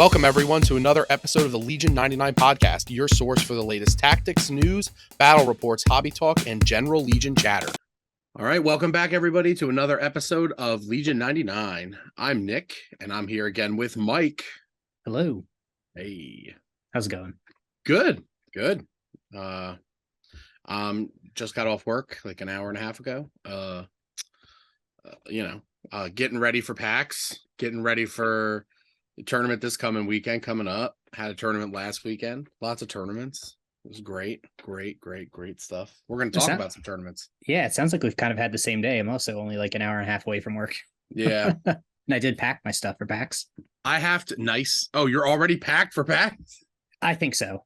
Welcome, everyone, to another episode of the Legion 99 podcast, your source for the latest tactics, news, battle reports, hobby talk, and general Legion chatter. All right, welcome back, everybody, to another episode of Legion 99. I'm Nick, and I'm here again with Mike. Hello. Hey. How's it going? Good. Just got off work like an hour and a half ago. Getting ready for PAX, getting ready for the tournament this coming weekend coming up. Had a tournament last weekend. Lots of tournaments. It was great stuff. We're going to talk about some tournaments. Yeah, it sounds like we've kind of had the same day. I'm also only like an hour and a half away from work. Yeah. And I did pack my stuff for PAX. I have to. Nice. Oh, you're already packed for PAX? I think so.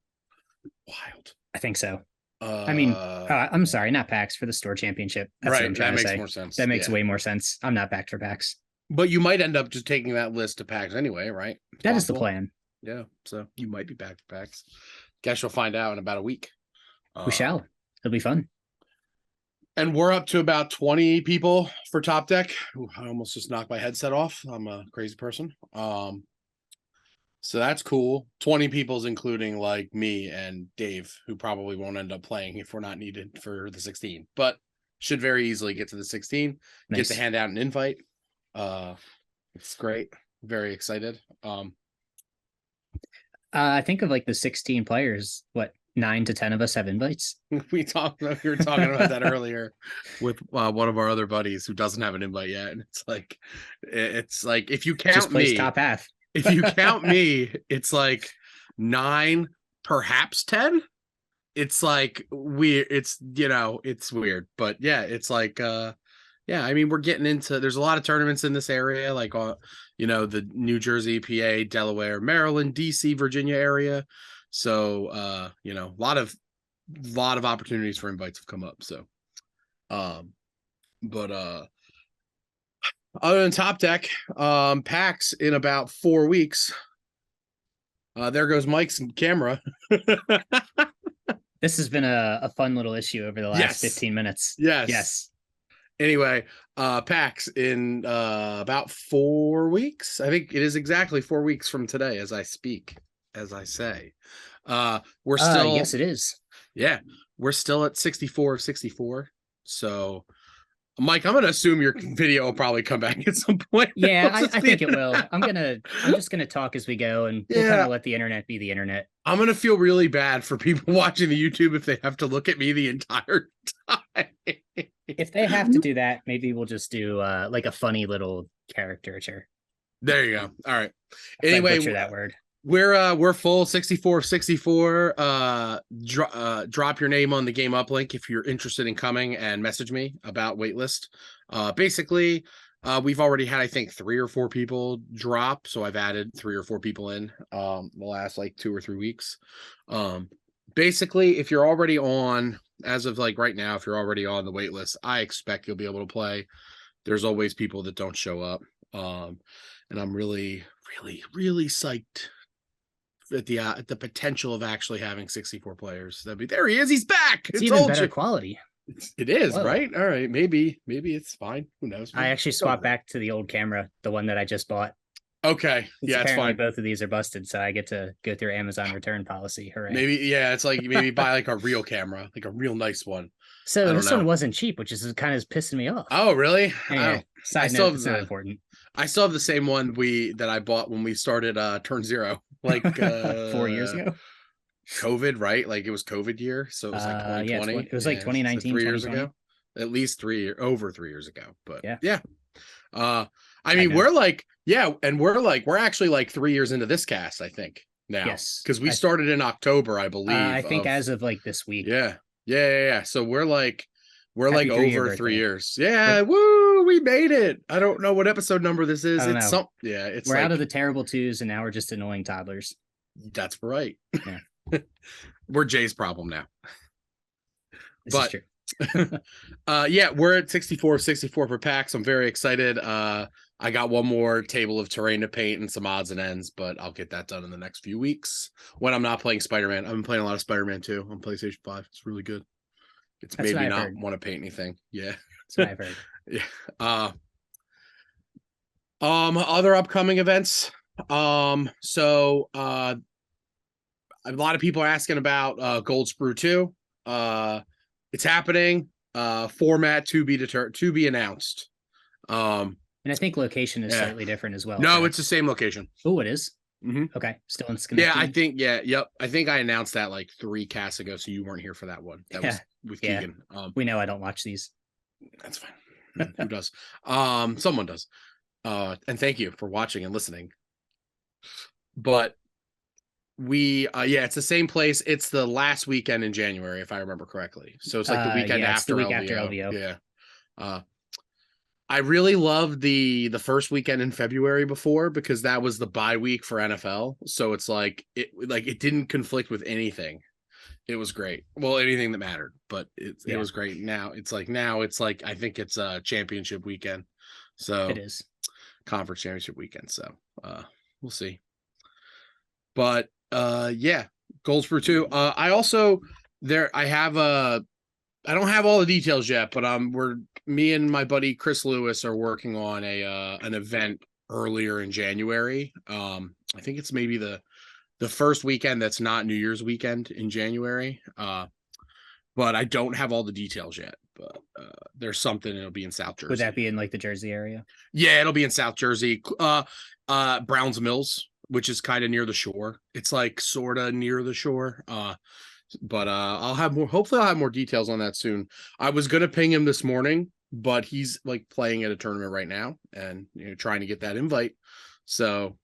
Wild. I think so. I'm sorry, not PAX, for the store championship. That's right. What I'm trying that to makes say. more sense. That makes way more sense. I'm not packed for PAX. But you might end up just taking that list to PAX anyway, right? That is the plan. Yeah. So you might be back to PAX. Guess you'll find out in about a week. We shall. It'll be fun. And we're up to about 20 people for Top Deck. Ooh, I almost just knocked my headset off. I'm a crazy person. So that's cool. 20 people's including like me and Dave, who probably won't end up playing if we're not needed for the 16, but should very easily get to the 16. Nice. Get to hand out an invite. It's great. Very excited. I think of like the 16 players, what, 9 to 10 of us have invites? We were talking about that earlier with one of our other buddies who doesn't have an invite yet. And it's like if you count me top half. If you count me, it's like 9, perhaps 10. It's like weird. It's weird, but yeah, it's like I mean, we're getting into, there's a lot of tournaments in this area, like, the New Jersey, PA, Delaware, Maryland, DC, Virginia area. So, a lot of opportunities for invites have come up. So, other than Top Deck, PAX in about 4 weeks. There goes Mike's camera. This has been a fun little issue over the last 15 minutes. Yes. Anyway, PAX in about 4 weeks. I think it is exactly 4 weeks from today as I speak, as I say. We're still yes, it is. Yeah, we're still at 64 of 64. So Mike, I'm gonna assume your video will probably come back at some point. Yeah, I think it will. I'm just gonna talk as we go, and we'll kind of let the internet be the internet. I'm gonna feel really bad for people watching the YouTube if they have to look at me the entire time. If they have to do that, maybe we'll just do like a funny little caricature. There you go. All right. Anyway, butcher that word. We're full 64 of 64. Drop your name on the Game Up link if you're interested in coming, and message me about waitlist. Basically, we've already had, I think, 3 or 4 people drop, so I've added 3 or 4 people in the last like 2 or 3 weeks. Basically, if you're already on, as of like right now, if you're already on the waitlist, I expect you'll be able to play. There's always people that don't show up, and I'm really psyched at the potential of actually having 64 players. There he is. He's back. It's even better quality. It is. Whoa. Right. All right. Maybe it's fine. Who knows? I actually swapped back to the old camera, the one that I just bought. Okay. Yeah, it's fine. Both of these are busted, so I get to go through Amazon return policy. Hooray. It's like maybe buy like a real camera, like a real nice one. So this one wasn't cheap, which is kind of pissing me off. Oh, really? Anyway, side note, it's not important. I still have the same one that I bought when we started Turn Zero, like 4 years ago. COVID, right? Like it was COVID year, so it was like 2020. It was like 2019, so 3 years ago. At least over 3 years ago. But yeah. I mean, we're actually like 3 years into this cast, I think, now. Yes. Because we started in October, I believe. I think as of like this week. Yeah. So we're like over 3 years. Yeah, woo, we made it. I don't know what episode number this is. We're out of the terrible twos, and now we're just annoying toddlers. That's right. Yeah. We're Jay's problem now. This is true. We're at 64 for PAX. I'm very excited. I got one more table of terrain to paint and some odds and ends, but I'll get that done in the next few weeks when I'm not playing Spider-Man. I've been playing a lot of Spider-Man 2 on PlayStation 5. It's really good. It's made me not want to paint anything. Yeah. That's what I've heard. Yeah. Other upcoming events. So a lot of people are asking about Gold Sprue 2. It's happening. Format to be announced. And I think location is Yeah. slightly different as well. No, correct? it's the same location. Oh, it is? Mhm. Okay. Still in Schenectady? Yeah, I think, yep. I think I announced that like 3 casts ago, so you weren't here for that one. That was with Yeah. Keegan. We know I don't watch these. That's fine. Who does? Someone does. And thank you for watching and listening. But it's the same place. It's the last weekend in January, if I remember correctly. So it's like the weekend it's after the week LVO. after LVO. Yeah. I really loved the first weekend in February before, because that was the bye week for NFL. So it's like it didn't conflict with anything. It was great. Well, anything that mattered, but it was great. Now it's like I think it's a championship weekend. So it is conference championship weekend. So we'll see. But yeah, Gold Sprue 2. I also I don't have all the details yet, but me and my buddy Chris Lewis are working on an event earlier in January. I think it's maybe the first weekend that's not New Year's weekend in January. But I don't have all the details yet. But there's something. It'll be in South Jersey. Would that be in like the Jersey area? Yeah, it'll be in South Jersey. Browns Mills, which is kind of near the shore. It's like sort of near the shore. But I'll have more. Hopefully, I'll have more details on that soon. I was gonna ping him this morning, but he's like playing at a tournament right now, and trying to get that invite. So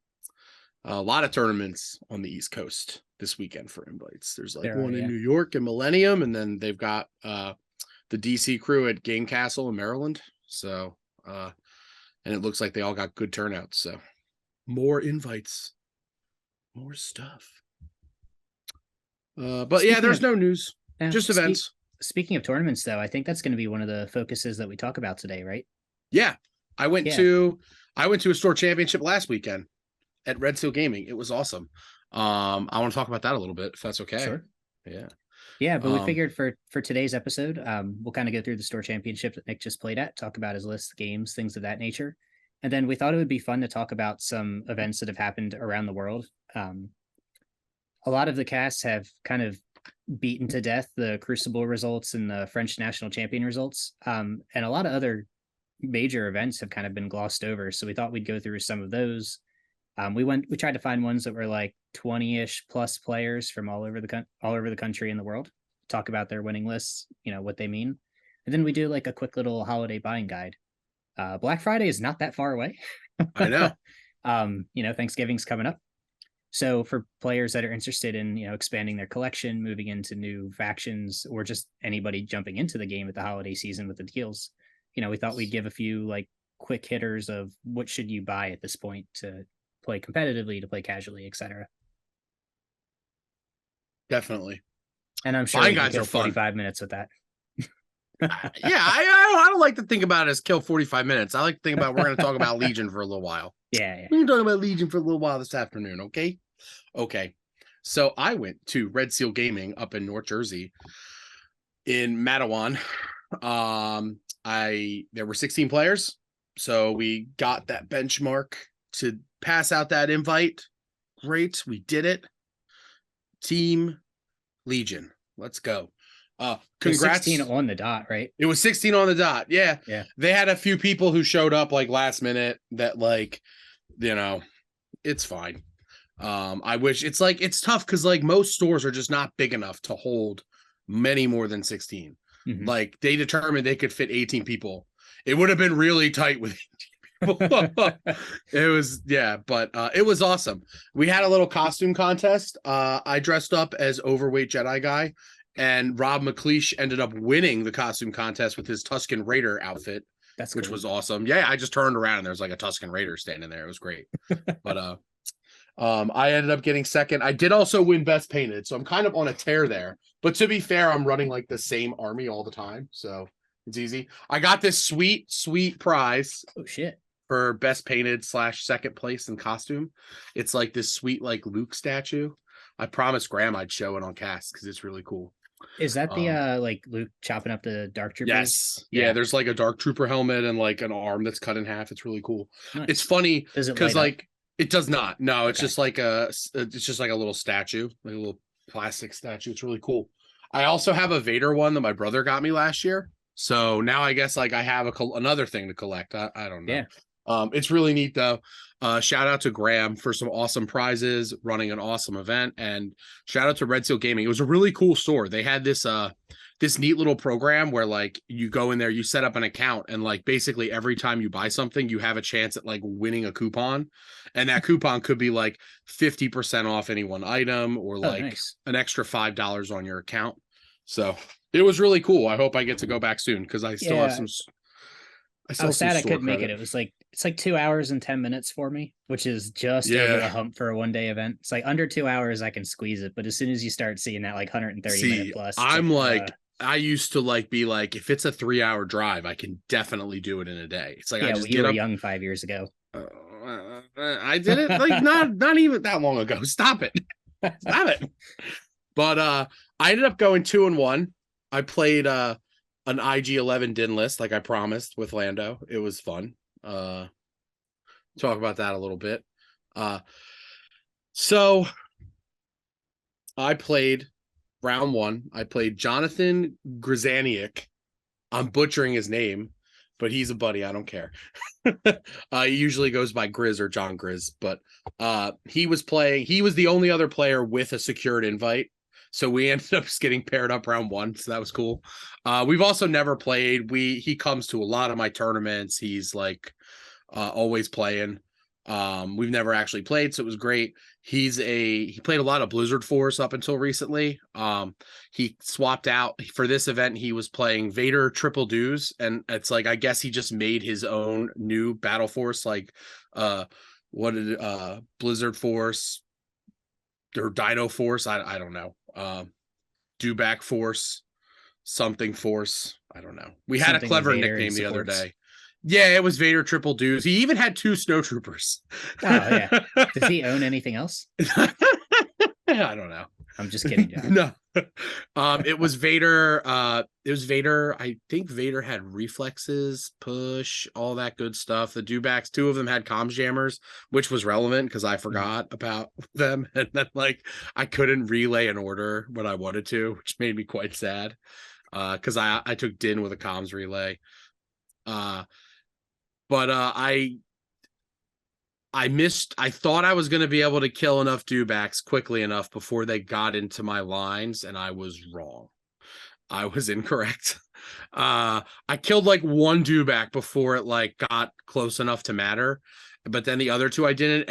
a lot of tournaments on the East Coast this weekend for invites. There's like one in New York and Millennium, and then they've got the DC crew at Game Castle in Maryland. So and it looks like they all got good turnouts. So more invites, more stuff. But there's no news, just events. Speaking of tournaments, though, I think that's going to be one of the focuses that we talk about today, right? Yeah, I went to a store championship last weekend at Red Seal Gaming. It was awesome. I want to talk about that a little bit, if that's okay. Sure. Yeah, but we figured for today's episode, we'll kind of go through the store championship that Nick just played at, talk about his list, games, things of that nature. And then we thought it would be fun to talk about some events that have happened around the world. A lot of the casts have kind of beaten to death the Crucible results and the French national champion results. And a lot of other major events have kind of been glossed over. So we thought we'd go through some of those. We tried to find ones that were like 20-ish plus players from all over the country and the world, talk about their winning lists, what they mean. And then we do like a quick little holiday buying guide. Black Friday is not that far away. I know. Thanksgiving's coming up. So for players that are interested in, expanding their collection, moving into new factions, or just anybody jumping into the game at the holiday season with the deals, we thought we'd give a few like quick hitters of what should you buy at this point to play competitively, to play casually, etc. Definitely. And I'm sure buying guides are fun. 45 minutes with that. I don't like to think about it as kill 45 minutes. I like to think about we're going to talk about Legion for a little while. Yeah. We're going to talk about Legion for a little while this afternoon, okay? Okay. So I went to Red Seal Gaming up in North Jersey in Matawan. There were 16 players, so we got that benchmark to pass out that invite. Great, we did it. Team Legion, let's go. Congrats. 16 on the dot, right? It was 16 on the dot. Yeah. They had a few people who showed up like last minute that it's fine. I wish it's tough because like most stores are just not big enough to hold many more than 16. Mm-hmm. Like they determined they could fit 18 people. It would have been really tight with 18 people. It was awesome. We had a little costume contest. I dressed up as overweight Jedi guy, and Rob McLeish ended up winning the costume contest with his Tusken Raider outfit. Which was awesome. Yeah, I just turned around and there was like a Tusken Raider standing there. It was great. But I ended up getting second. I did also win best painted, so I'm kind of on a tear there. But to be fair, I'm running like the same army all the time, so it's easy. I got this sweet prize. Oh shit. For best painted / second place in costume. It's like this sweet like Luke statue. I promised Graham I'd show it on cast because it's really cool. Is that the like Luke chopping up the Dark Trooper? Yes. Yeah, there's like a Dark Trooper helmet and like an arm that's cut in half. It's really cool. Nice. It's funny because like It does not. No, it's Okay. just like it's just like a little statue, like a little plastic statue. It's really cool. I also have a Vader one that my brother got me last year. So now I guess like I have another thing to collect. I don't know. Yeah. It's really neat though. Shout out to Graham for some awesome prizes, running an awesome event, and shout out to Red Seal Gaming. It was a really cool store. They had this neat little program where like you go in there, you set up an account, and like basically every time you buy something, you have a chance at like winning a coupon. And that coupon could be like 50% off any one item or Oh, like nice. an extra $5 on your account. So it was really cool. I hope I get to go back soon because I still have Yeah. some I I still was have some sad I store couldn't make it. credit. It was like it's like 2 hours and 10 minutes for me, which is just over the Yeah. hump for a 1 day event. It's like under 2 hours I can squeeze it, but as soon as you start seeing that like 130-minute See, plus, it's like I'm like I used to like be like if it's a 3 hour drive, I can definitely do it in a day. It's like I yeah, well, just you get were up. young 5 years ago. I did it like not even that long ago. Stop it. Stop it. But I ended up going 2-1. I played an IG-11 din list like I promised with Lando. It was fun. Talk about that a little bit. So I played round one. I played Jonathan Grzaniak. I'm butchering his name, but he's a buddy. I don't care. He usually goes by Grizz or John Grizz, but he was playing. He was the only other player with a secured invite. So we ended up getting paired up round one. So that was cool. We've also never played. He comes to a lot of my tournaments. He's like always playing. We've never actually played, so it was great. He played a lot of Blizzard Force up until recently. He swapped out for this event. He was playing Vader Triple Dues, and it's like I guess he just made his own new Battle Force, like what did Blizzard Force or Dino Force? I don't know. Dewback Force, something Force. I don't know. We had a Something with clever Vader and nickname the other supports. day. Yeah, it was Vader Triple Dues. He even had 2 snowtroopers. Oh yeah. Does he own anything else? I don't know. I'm just kidding, John. No. It was Vader. It was Vader. I think Vader had reflexes, push, all that good stuff. The dewbacks, 2 of them had comms jammers, which was relevant because I forgot about them. And then like I couldn't relay an order when I wanted to, which made me quite sad. Because I took Din with a comms relay. But I missed. I thought I was going to be able to kill enough dewbacks quickly enough before they got into my lines, and I was wrong. I was incorrect. I killed like 1 dewback before it like got close enough to matter, but then the other 2 I didn't,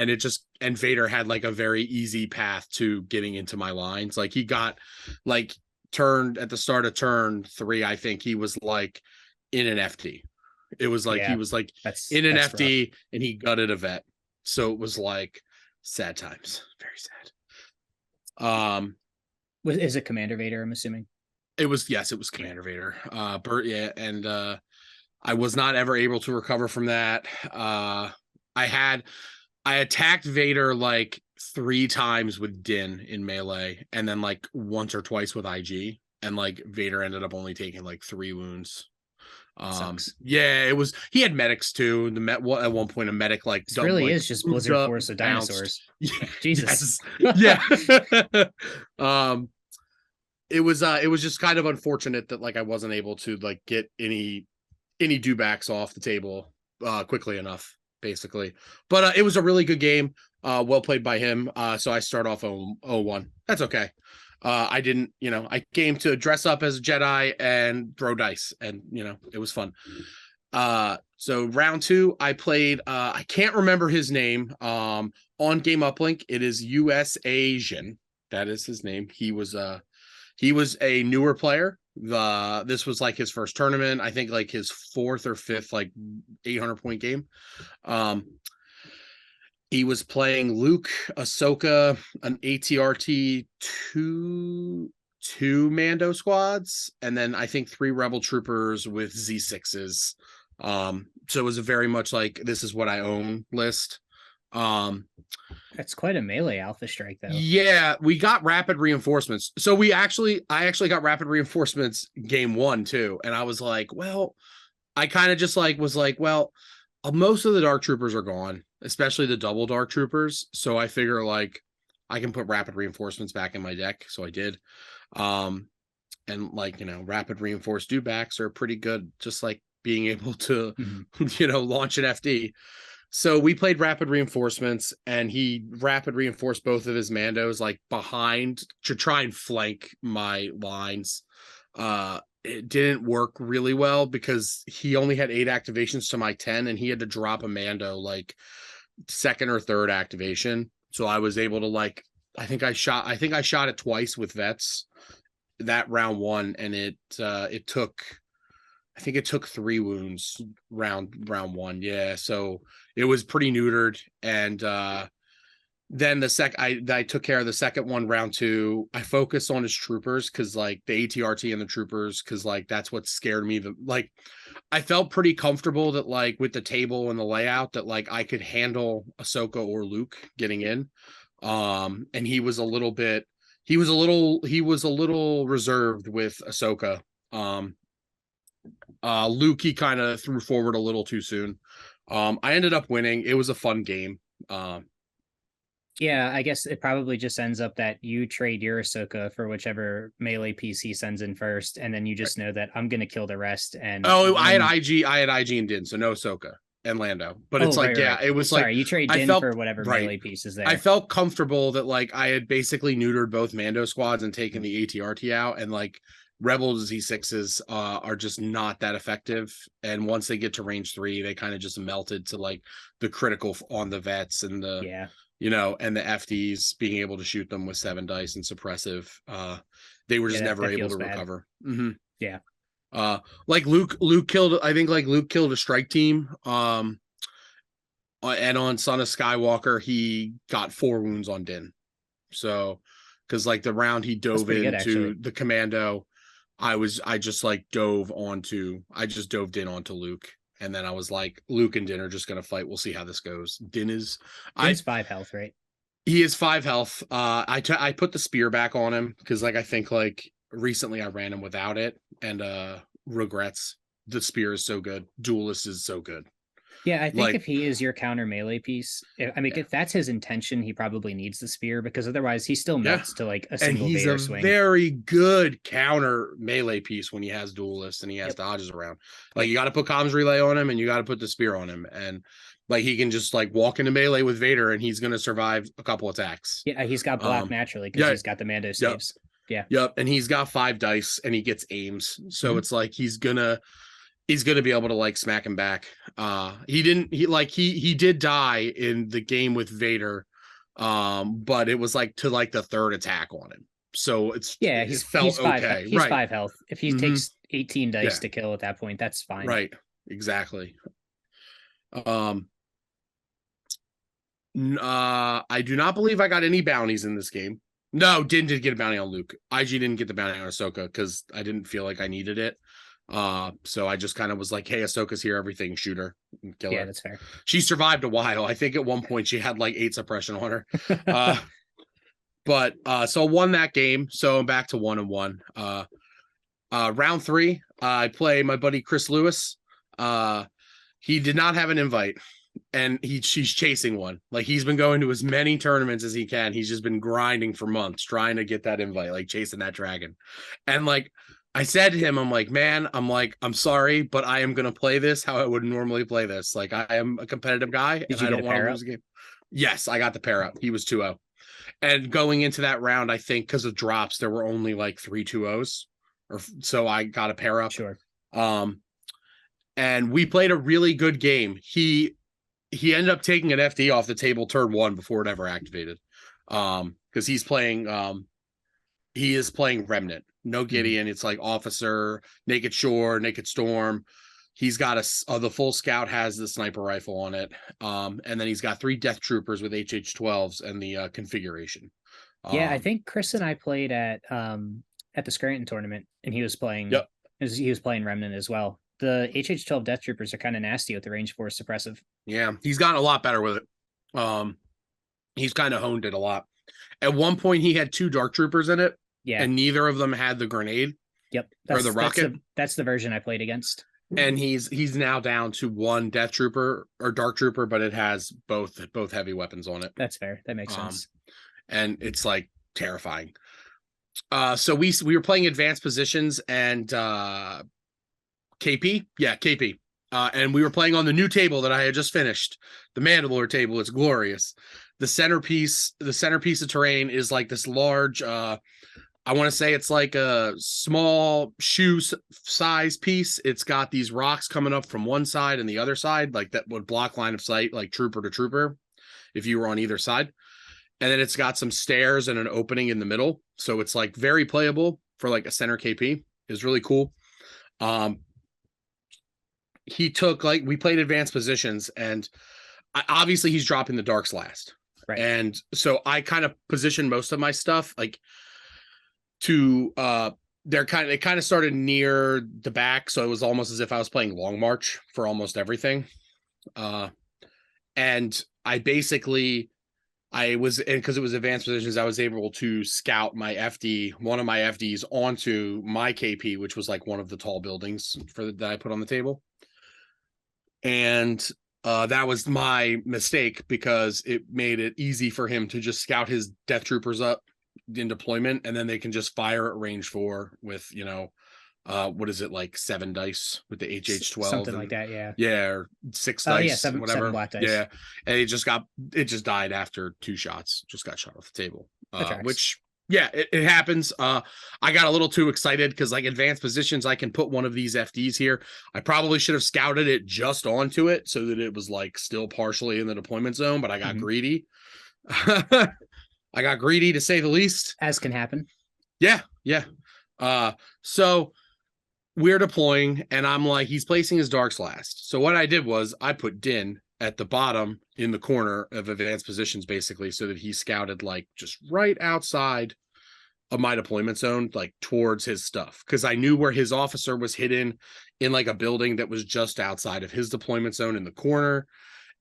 and Vader had like a very easy path to getting into my lines. Like he got like turned at the start of turn 3. I think he was like in an FD. It was like he Yeah, was like that's in an rough. FD and he gutted a vet. So it was like sad times, very sad. Is it Commander Vader? I'm assuming. It was Commander Vader. Bert, yeah, and I was not ever able to recover from that. I attacked Vader like 3 times with Din in melee, and then like once or twice with IG, and like Vader ended up only taking like 3 wounds. Sucks. Yeah, it was. He had medics too. At one point, a medic like This really like, is just Blizzard Force of bounced. dinosaurs. Yeah, Jesus. yes. Yeah. It was just kind of unfortunate that like I wasn't able to like get any dewbacks off the table quickly enough, basically. But it was a really good game. Well played by him. So I start off 0-1. That's okay. I didn't, I came to dress up as a Jedi and throw dice, and it was fun. So round 2, I played I can't remember his name. On Game Uplink, it is US Asian. That is his name. He was a newer player. This was like his first tournament. I think like his 4th or 5th like 800-point game. He was playing Luke, Ahsoka, an ATRT, two Mando squads, and then I think 3 Rebel troopers with Z6s. So it was a very much like this is what I own list. That's quite a melee alpha strike, though. Yeah, we got rapid reinforcements. So I actually got rapid reinforcements game 1 too, and I was like, well, I kind of just like was like, well, most of the dark troopers are gone. especially the double dark troopers. So I figure like I can put rapid reinforcements back in my deck. So I did. And like, rapid reinforced dewbacks are pretty good, just like being able to, launch an FD. So we played rapid reinforcements, and he rapid reinforced both of his Mandos like behind to try and flank my lines. It didn't work really well because he only had 8 activations to my 10, and he had to drop a Mando like second or third activation. So I was able to like, I think I shot it twice with vets that round 1, and it took, I think it took 3 wounds round 1. Yeah, so it was pretty neutered. And then I took care of the second one, round 2. I focused on his troopers because like the ATRT and the troopers, because like that's what scared me. Like I felt pretty comfortable that like with the table and the layout that like I could handle Ahsoka or Luke getting in. And he was a little reserved with Ahsoka. Luke, he kind of threw forward a little too soon. I ended up winning. It was a fun game. Yeah, I guess it probably just ends up that you trade your Ahsoka for whichever melee piece he sends in first, and then you just know that I'm gonna kill the rest. And I had IG and Din, so no Ahsoka and Lando. But it's like, right. It was sorry, you trade Din for whatever melee pieces there. I felt comfortable that like I had basically neutered both Mando squads and taken the ATRT out, and like Rebel Z6s are just not that effective. And once they get to range 3, they kind of just melted to like the critical on the vets and the and the FDs being able to shoot them with 7 dice and suppressive. They were just never able to recover. Yeah. Like Luke killed, I think like Luke killed a strike team. And on Son of Skywalker, he got 4 wounds on Din. So, because like the round he dove into the commando, I just dove Din onto Luke. And then I was like, Luke and Din are just going to fight. We'll see how this goes. Din's 5 health, right? He is 5 health. I put the spear back on him because like I think like recently I ran him without it, and regrets. The spear is so good. Duelist is so good. Yeah, I think if he is your counter melee piece, if that's his intention, he probably needs the spear, because otherwise he still melts to like a single Vader swing. And he's a very good counter melee piece when he has Duelist and he has dodges around. Like you got to put comms relay on him, and you got to put the spear on him, and like he can just like walk into melee with Vader, and he's going to survive a couple attacks. Yeah, he's got block naturally because he's got the Mando saves. Yep, and he's got 5 dice, and he gets aims, so it's like he's gonna be able to like smack him back. He did die in the game with Vader, but it was like to like the 3rd attack on him. So he's 5 okay. He's 5 health. If he takes 18 dice to kill at that point, that's fine. Right. Exactly. I do not believe I got any bounties in this game. No, did get a bounty on Luke. IG didn't get the bounty on Ahsoka because I didn't feel like I needed it. So I just kind of was like, hey, Ahsoka's here, everything, shoot her, kill her. Yeah, that's fair. She survived a while. I think at one point she had like 8 suppression on her. But so I won that game. So I'm back to 1-1. Round 3, I play my buddy Chris Lewis. He did not have an invite, and she's chasing one. Like he's been going to as many tournaments as he can. He's just been grinding for months trying to get that invite, like chasing that dragon. And like I said to him, I'm like, man, I'm sorry, but I am going to play this how I would normally play this. Like I am a competitive guy, and I don't want to lose a game. Yes, I got the pair up. He was 2-0. And going into that round, I think because of drops, there were only like 3 2-0s. So I got a pair up. Sure. And we played a really good game. He ended up taking an FD off the table turn 1 before it ever activated. Because he is playing Remnant. No Gideon. It's like Officer, Naked Shore, Naked Storm. He's got the full scout has the sniper rifle on it. And then he's got 3 Death Troopers with HH-12s and the configuration. I think Chris and I played at the Scranton tournament, and he was playing. Yep. He was playing Remnant as well. The HH-12 Death Troopers are kind of nasty with the range 4 suppressive. Yeah, he's gotten a lot better with it. He's kind of honed it a lot. At one point, he had 2 Dark Troopers in it. Yeah, and neither of them had the grenade. Yep, or the rocket. That's the version I played against. and he's now down to one death trooper or dark trooper, but it has both heavy weapons on it. That's fair. That makes sense. And it's like terrifying. So we were playing advanced positions and KP, KP. And we were playing on the new table that I had just finished, the Mandalore table. It's glorious. The centerpiece of terrain is like this large, I want to say it's like a small shoe size piece. It's got these rocks coming up from one side and the other side, like that would block line of sight, like trooper to trooper, if you were on either side. And then it's got some stairs and an opening in the middle. So it's like very playable for like a center KP. It's really cool. He took we played advanced positions, and obviously he's dropping the darks last. Right. And so I kind of positioned most of my stuff like to they kind of started near the back, so it was almost as if I was playing Long March for almost everything. And I was, and because it was advanced positions, I was able to scout one of my FDs onto my KP, which was like one of the tall buildings that I put on the table. And that was my mistake, because it made it easy for him to just scout his death troopers up in deployment, and then they can just fire at range 4 with, what is it, like 7 dice with the HH12, something like that. Yeah, or 6 dice, seven black dice. Yeah, and it just died after 2 shots. Just got shot off the table, which. Yeah, it happens. I got a little too excited because, like, advanced positions, I can put one of these FDs here. I probably should have scouted it just onto it so that it was like still partially in the deployment zone, but I got greedy. I got greedy, to say the least. As can happen. Yeah. So we're deploying, and I'm like, he's placing his darks last. So what I did was I put Din at the bottom in the corner of advanced positions, basically, so that he scouted like just right outside of my deployment zone, like towards his stuff. Cause I knew where his officer was hidden in like a building that was just outside of his deployment zone in the corner.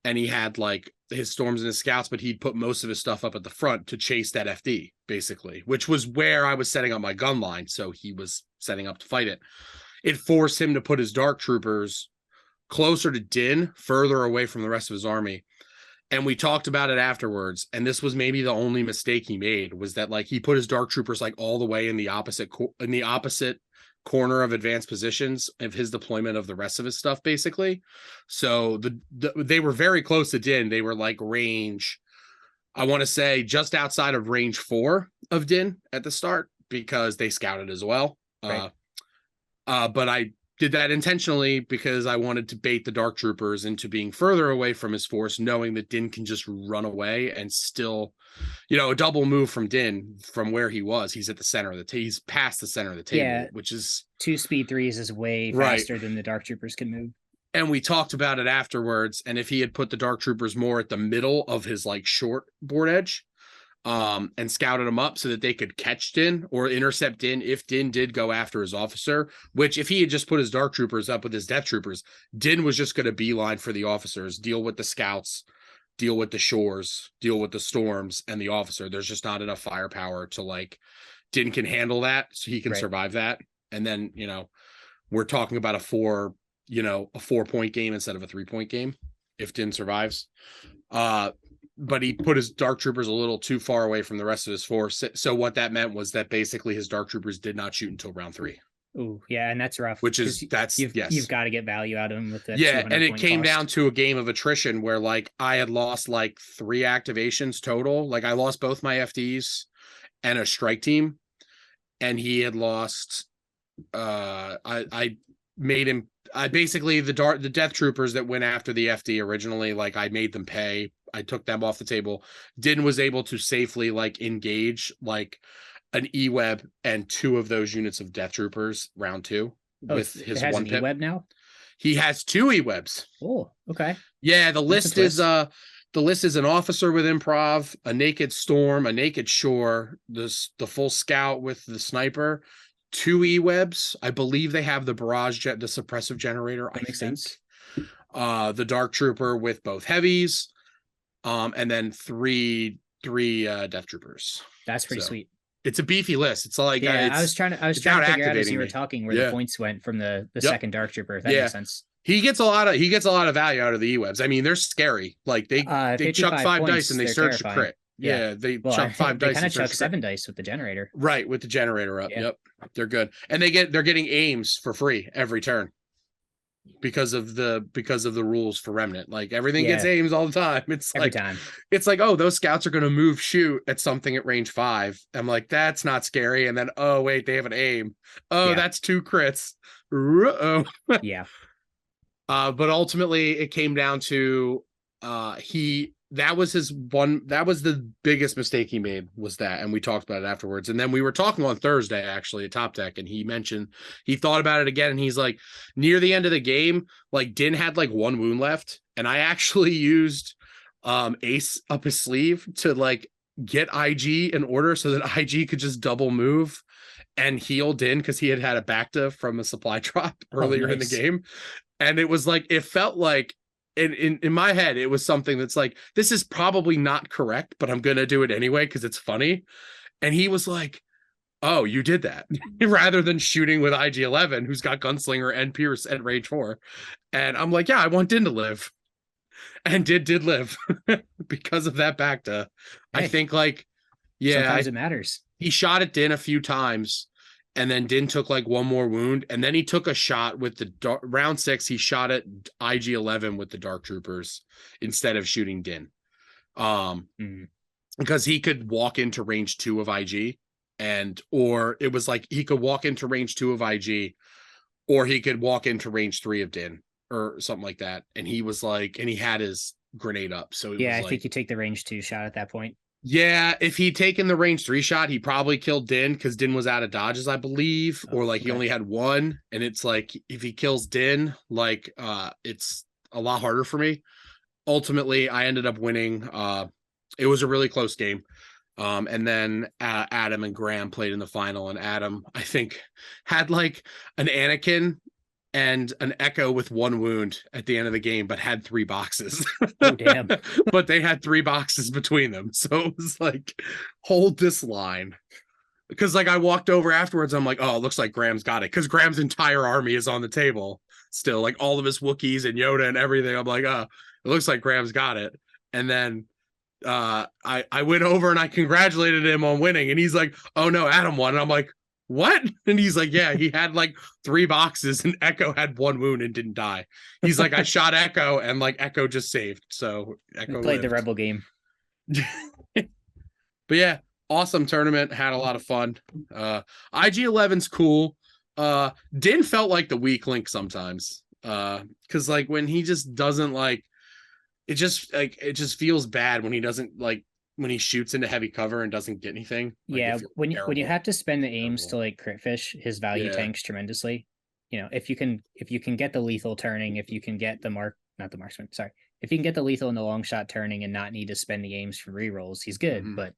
And he had like his storms and his scouts, but he'd put most of his stuff up at the front to chase that FD, basically, which was where I was setting up my gun line. So he was setting up to fight it. It forced him to put his dark troopers closer to Din, further away from the rest of his army. And we talked about it afterwards, and this was maybe the only mistake he made, was that like he put his dark troopers like all the way in the opposite corner of advanced positions of his deployment of the rest of his stuff, basically. So they were very close to Din. They were like range, I want to say just outside of range 4 of Din at the start, because they scouted as well. Right. But I did that intentionally because I wanted to bait the dark troopers into being further away from his force, knowing that Din can just run away and still, a double move from Din from where he was. He's at the center of the table. He's past the center of the table, which is 2 speed 3s is way faster than the dark troopers can move. And we talked about it afterwards. And if he had put the dark troopers more at the middle of his like short board edge, and scouted them up so that they could catch Din or intercept Din if Din did go after his officer, which if he had just put his dark troopers up with his death troopers, Din was just going to beeline for the officers, deal with the scouts, deal with the shores, deal with the storms and the officer. There's just not enough firepower to like, Din can handle that, so he can survive that. And then, we're talking about a 4-point game instead of a 3-point game if Din survives. But he put his dark troopers a little too far away from the rest of his force. So what that meant was that basically his dark troopers did not shoot until round 3. Oh, yeah, and that's rough. You've got to get value out of him with that. Yeah, and it came down to a game of attrition where like I had lost like 3 activations total. Like I lost both my FDs and a strike team, and he had lost. I made him. I basically the death troopers that went after the FD originally, like I made them pay. I took them off the table. Din was able to safely like engage like an E-web and 2 of those units of death troopers round 2 with his 1 pip. E-web now? He has 2 E-webs. Oh, okay. Yeah, the list is an officer with improv, a naked storm, a naked shore, the full scout with the sniper, 2 E-webs. I believe they have the barrage jet, the suppressive generator. That makes sense. The dark trooper with both heavies, and then three death troopers. That's pretty sweet. It's a beefy list. It's like Yeah, I was it's trying it's to out figure out as activating you were me. talking where the Yeah. points went from the Yep. second Dark Trooper, if that Yeah. makes sense. He gets a lot of value out of the E-webs. I mean, they're scary. Like they chuck 55 5 dice points, and they they're search a terrifying. crit. Yeah. Yeah, they Well, chuck 5 they dice kind and of chuck search a crit. 7 dice with the generator. Right, with the generator up. Yeah. Yep. They're good. And they're getting aims for free every turn because of the rules for Remnant. Like everything gets Yeah. aims all the time. Every time. It's like, oh, those scouts are going to move shoot at something at range 5. I'm like, that's not scary. And then, oh wait, they have an aim. Oh, Yeah. that's 2 crits. Uh-oh. Yeah. But ultimately it came down to that was the biggest mistake he made, was that, and we talked about it afterwards. And then we were talking on Thursday actually at Top Deck, and he mentioned he thought about it again, and he's like, near the end of the game, like Din had like 1 wound left, and I actually used Ace up his sleeve to like get IG in order so that IG could just double move and heal Din, because he had a Bacta from a supply drop earlier in the nice. game. And it was like, it felt like in my head, it was something that's like, this is probably not correct, but I'm gonna do it anyway because it's funny. And he was like, oh, you did that rather than shooting with IG-11, who's got Gunslinger and Pierce and Rage 4. And I'm like, yeah, I want Din to live. And did live because of that Bacta. Hey, I think like, yeah, sometimes it matters. he shot at Din a few times, and then Din took like 1 more wound, and then he took a shot with the round 6. He shot at IG-11 with the Dark Troopers instead of shooting Din, because he could walk into range 2 of IG, or it was like he could walk into range 2 of IG, or he could walk into range 3 of Din or something like that. And he was like, and he had his grenade up, so Yeah, I like, think you take the range 2 shot at that point. yeah, if he'd taken the range 3 shot, he probably killed Din, because Din was out of dodges, I believe, or like he only had 1. And it's like, if he kills Din, like it's a lot harder for me. Ultimately, I ended up winning. It was a really close game. And then Adam and Graham played in the final, and Adam, I think, had like an Anakin and an Echo with 1 wound at the end of the game, but had 3 boxes. Oh, damn. But they had 3 boxes between them. So it was like, hold this line. Because like I walked over afterwards, I'm like, oh, it looks like Graham's got it. Because Graham's entire army is on the table still, like all of his Wookiees and Yoda and everything. I'm like, oh, it looks like Graham's got it. And then I went over and I congratulated him on winning. And he's like, oh no, Adam won. And I'm like, what? And he's like, yeah, he had like 3 boxes and Echo had 1 wound and didn't die. He's like, I shot Echo and like Echo just saved. So Echo We played lived. the Rebel game. But yeah, awesome tournament. Had a lot of fun. IG-11's cool. Din felt like the weak link sometimes. Because like when he just doesn't like, it just feels bad when he doesn't like, when he shoots into heavy cover and doesn't get anything. Like, Yeah, when you terrible. have to spend the aims to like crit fish, his value Yeah. tanks tremendously. You know, if you can get the lethal turning, if you can get the marksman, sorry, if you can get the lethal and the long shot turning and not need to spend the aims for rerolls, he's good. Mhm. But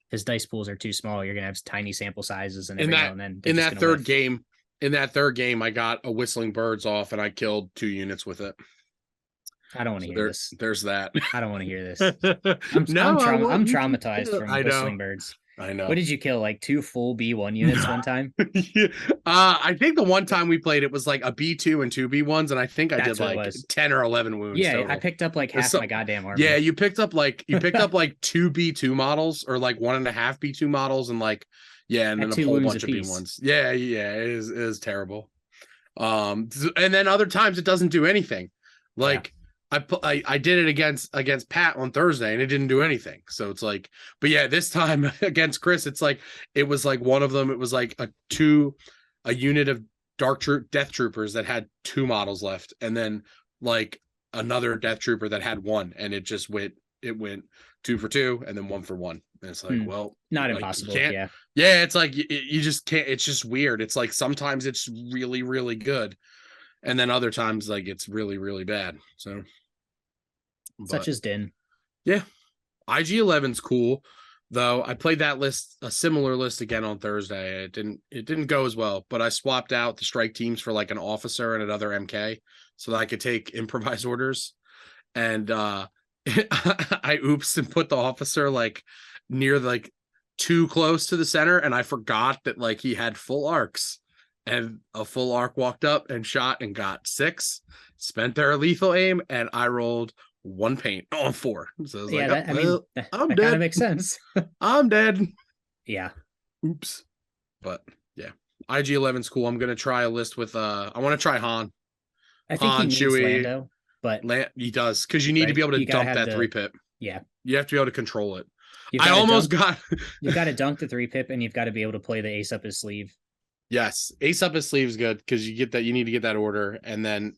his dice pools are too small. You're gonna have tiny sample sizes, and In every that- now and then In they're that just gonna third whiff. game, I got a Whistling Birds off and I killed 2 units with it. I don't want to So hear this. there's that. I don't want to hear this. I'm I'm traumatized from I know. Whistling Birds. I know. What did you kill? Like 2 full B1 units one time? I think the one time we played, it was like a B2 and 2 B1s, and I think I That's did what it like was. 10 or 11 wounds. Yeah, total. I picked up like half my goddamn army. Yeah, you picked up like 2 B2 models, or like 1.5 B2 models, and like, yeah, and At then 2 a whole wounds bunch of apiece. B1s. Yeah, it is terrible. And then other times it doesn't do anything. Like I did it against Pat on Thursday and it didn't do anything. So it's like, but yeah, this time against Chris, it's like, it was like one of them, it was like a unit of Death Troopers that had 2 models left, and then like another Death Trooper that had 1, and it went 2 for 2 and then 1 for 1. And it's like, well, not like, impossible. Yeah. It's like you just can't. It's just weird. It's like sometimes it's really, really good, and then other times like it's really, really bad. So, Such as Din. Yeah, IG-11's cool, though. I played a similar list again on Thursday. It didn't go as well, but I swapped out the strike teams for like an officer and another MK so that I could take improvised orders. And I oops and put the officer like near like too close to the center, and I forgot that like he had full arcs, and a full arc walked up and shot and got 6, spent their lethal aim, and I rolled 1 paint on 4. So I was Yeah, like, that, I mean, I'm that kind dead. of makes sense. I'm dead. Yeah. Oops. But yeah, IG-11's cool. I'm gonna try a list with I want to try Han. I think he Han, needs Chewie. Lando, but He does, because you need to right, be able to you gotta dump have that 3-pip. yeah, You have to be able to control it. you've I got to almost dunk, got you've got to dunk the 3-pip, and you've got to be able to play the ace up his sleeve. yes, ace up his sleeve's good because you get that. You need to get that order, and then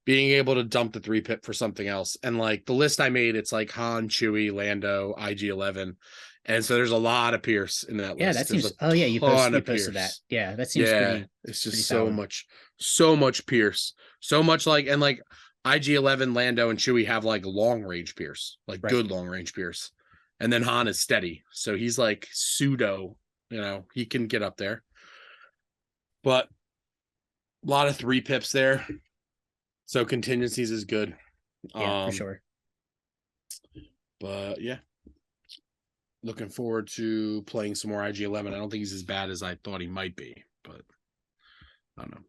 being able to dump the 3-pip for something else. And like the list I made, it's like Han, Chewie, Lando, IG-11, and so there's a lot of Pierce in that Yeah, list. that There's seems. a Oh yeah, you ton posted of that. Pierce. Yeah, that seems Yeah, pretty. it's pretty just solid. so much Pierce, so much like, and like IG-11, Lando, and Chewie have like long range Pierce, like Right. good long range Pierce, and then Han is steady, so he's like pseudo. He can get up there, but a lot of 3-pips there. So contingencies is good. Yeah, for sure. But yeah, looking forward to playing some more IG-11. I don't think he's as bad as I thought he might be, but I don't know.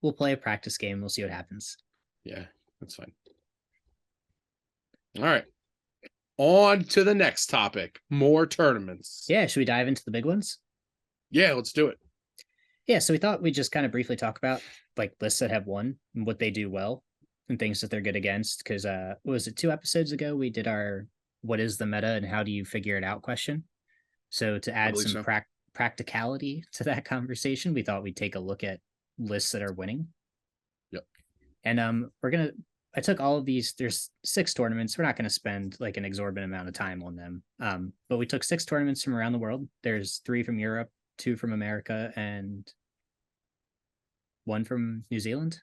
We'll play a practice game. We'll see what happens. Yeah, that's fine. All right. On to the next topic. More tournaments. Yeah, should we dive into the big ones? Yeah, let's do it. Yeah, so we thought we'd just kind of briefly talk about like lists that have won and what they do well and things that they're good against. Because was it 2 episodes ago we did our "What is the meta and how do you figure it out" question. So to add some practicality to that conversation, we thought we'd take a look at lists that are winning. Yep. And I took all of these. There's 6 tournaments. We're not gonna spend like an exorbitant amount of time on them. But we took 6 tournaments from around the world. There's 3 from Europe, 2 from America, and 1 from New Zealand.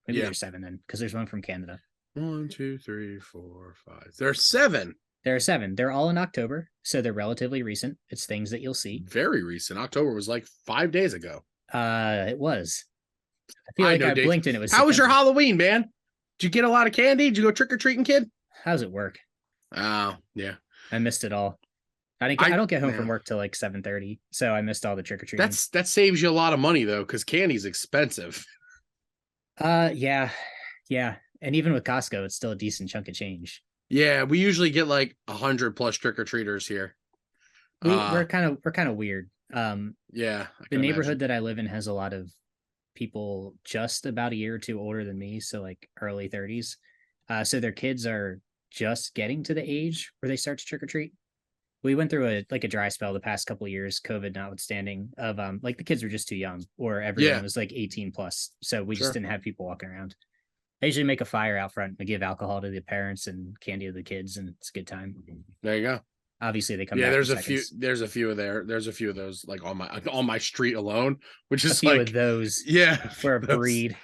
Maybe there's 7 then, because there's 1 from Canada. 1, 2, 3, 4, 5. There's 7. There are 7. They're all in October, so they're relatively recent. It's things that you'll see. Very recent. October was like 5 days ago. It was. I feel like I blinked and it was. How was your Halloween, man? Did you get a lot of candy? Did you go trick or treating, kid? How's it work? Oh, yeah. I missed it all. I don't get home from work till like 7:30, so I missed all the trick or treating. That saves you a lot of money though, because candy's expensive. Yeah, and even with Costco, it's still a decent chunk of change. Yeah, we usually get like 100 plus trick or treaters here. We're kind of weird. Yeah, the neighborhood that I live in has a lot of people just about a year or 2 older than me, so like early 30s. So their kids are just getting to the age where they start to trick or treat. We went through a dry spell the past couple of years, COVID notwithstanding, of like the kids were just too young, or everyone was like 18 plus. So we just didn't have people walking around. I usually make a fire out front and give alcohol to the parents and candy to the kids, and it's a good time. There you go. Obviously they come. Yeah, back there's a few of those like on my street alone, which is like those. Yeah, for a breed.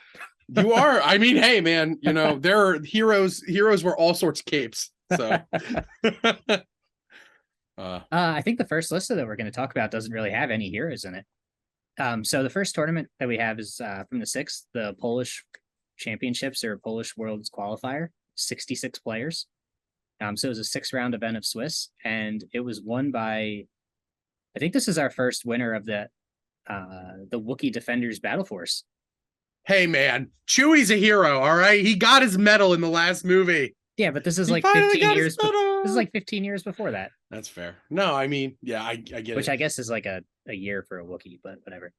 You are. I mean, hey man, there are heroes wear all sorts of capes. So I think the first list that we're going to talk about doesn't really have any heroes in it. So the first tournament that we have is from the 6th, the Polish Championships, or Polish Worlds Qualifier, 66 players. So it was a 6-round event of Swiss, and it was won by, I think this is our first winner of the Wookiee Defenders Battle Force. Hey man, Chewie's a hero, all right? He got his medal in the last movie. Yeah, but this is like 15 years. This is like 15 years before that. That's fair. No, I mean, yeah, I get it. Which I guess is like a year for a Wookiee, but whatever.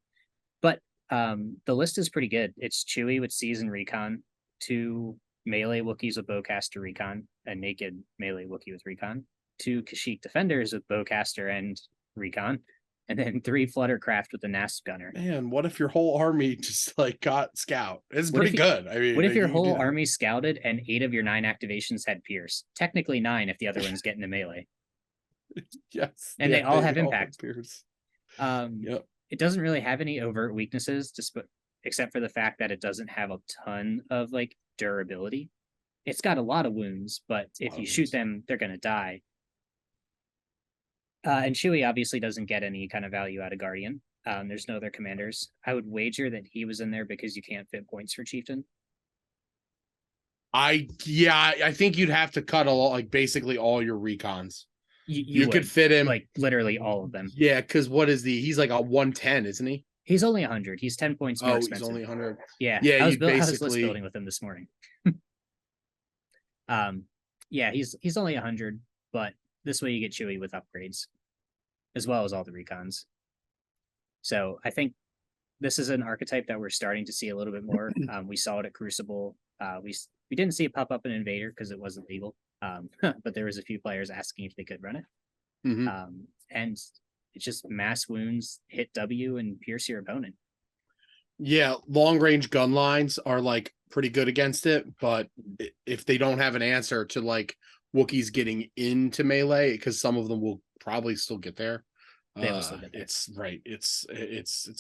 But the list is pretty good. It's Chewie with Seasoned Recon, 2 melee Wookiees with Bowcaster Recon, a naked melee Wookiee with Recon, 2 Kashyyyk Defenders with Bowcaster and Recon, and then 3 Fluttercraft with the NASP Gunner. Man, what if your whole army just like got Scout? It's pretty good. I mean, what if your whole army scouted and 8 of your 9 activations had Pierce? Technically 9 if the other ones get into melee. Yes, and they all have impact. Pierce. Yep. It doesn't really have any overt weaknesses, except for the fact that it doesn't have a ton of like durability. It's got a lot of wounds, but if you shoot them, they're going to die. And Chewie obviously doesn't get any kind of value out of Guardian. There's no other commanders. I would wager that he was in there because you can't fit points for Chieftain. I think you'd have to cut basically all your recons. You could would, fit him. like literally all of them. Yeah, because what is he's like a 110, isn't he? He's only 100. He's 10 points more Oh, he's expensive. only 100. Yeah, Yeah, you I was list basically building with him this morning. Yeah, he's only 100, but this way you get Chewy with upgrades, as well as all the recons. So I think this is an archetype that we're starting to see a little bit more. We saw it at Crucible. We didn't see it pop up in Invader because it wasn't legal. But there was a few players asking if they could run it. And it's just mass wounds, hit W, and pierce your opponent. Yeah, long range gun lines are like pretty good against it, but if they don't have an answer to like Wookiees getting into melee, because some of them will probably still get there. They will still get there. It's right. It's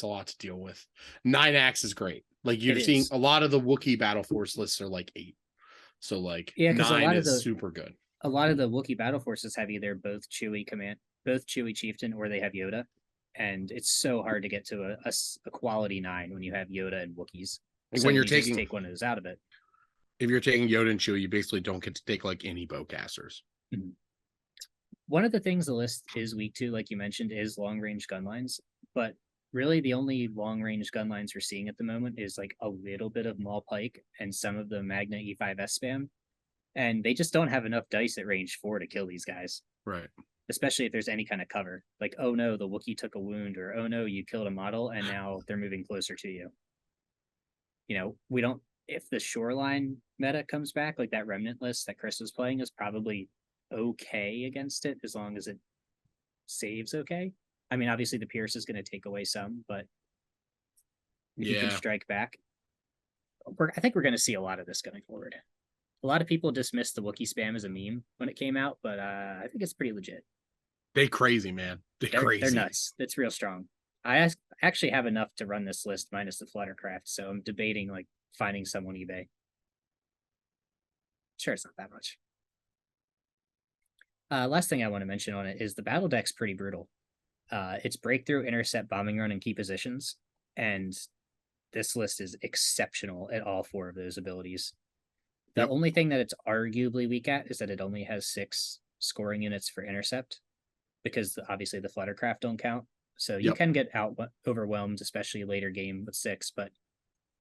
a lot to deal with. 9-axe is great. Like you're It seeing is. a lot of the Wookiee Battle Force lists are like 8. So like Yeah, because 9 is super good. A lot of the Wookiee battle forces have either both Chewie Chieftain, or they have Yoda, and it's so hard to get to a quality 9 when you have Yoda and Wookiees. Like So when you're you just taking take one of those out of it. If you're taking Yoda and Chewie, you basically don't get to take like any bowcasters. One of the things the list is weak to, like you mentioned, is long range gun lines. But really, the only long range gun lines we're seeing at the moment is like a little bit of Maul Pike and some of the Magna E5S spam. And they just don't have enough dice at range 4 to kill these guys. Right. Especially if there's any kind of cover. Like, oh no, the Wookiee took a wound, or oh no, you killed a model and now they're moving closer to you. You know, we don't, if the Shoreline meta comes back, like that Remnant list that Chris was playing is probably okay against it as long as it saves okay. I mean, obviously the Pierce is going to take away some, but if you can strike back, I think we're going to see a lot of this going forward. A lot of people dismissed the Wookiee spam as a meme when it came out, but I think it's pretty legit. They crazy, man. They're crazy. They're nuts. It's real strong. I actually have enough to run this list minus the Fluttercraft, so I'm debating like finding some on eBay. Sure, it's not that much. Last thing I want to mention on it is the battle deck's pretty brutal. It's breakthrough, intercept, bombing run, and key positions, and this list is exceptional at all 4 of those abilities. The only thing that it's arguably weak at is that it only has 6 scoring units for intercept, because obviously the Fluttercraft don't count. So you can get overwhelmed, especially later game with 6, but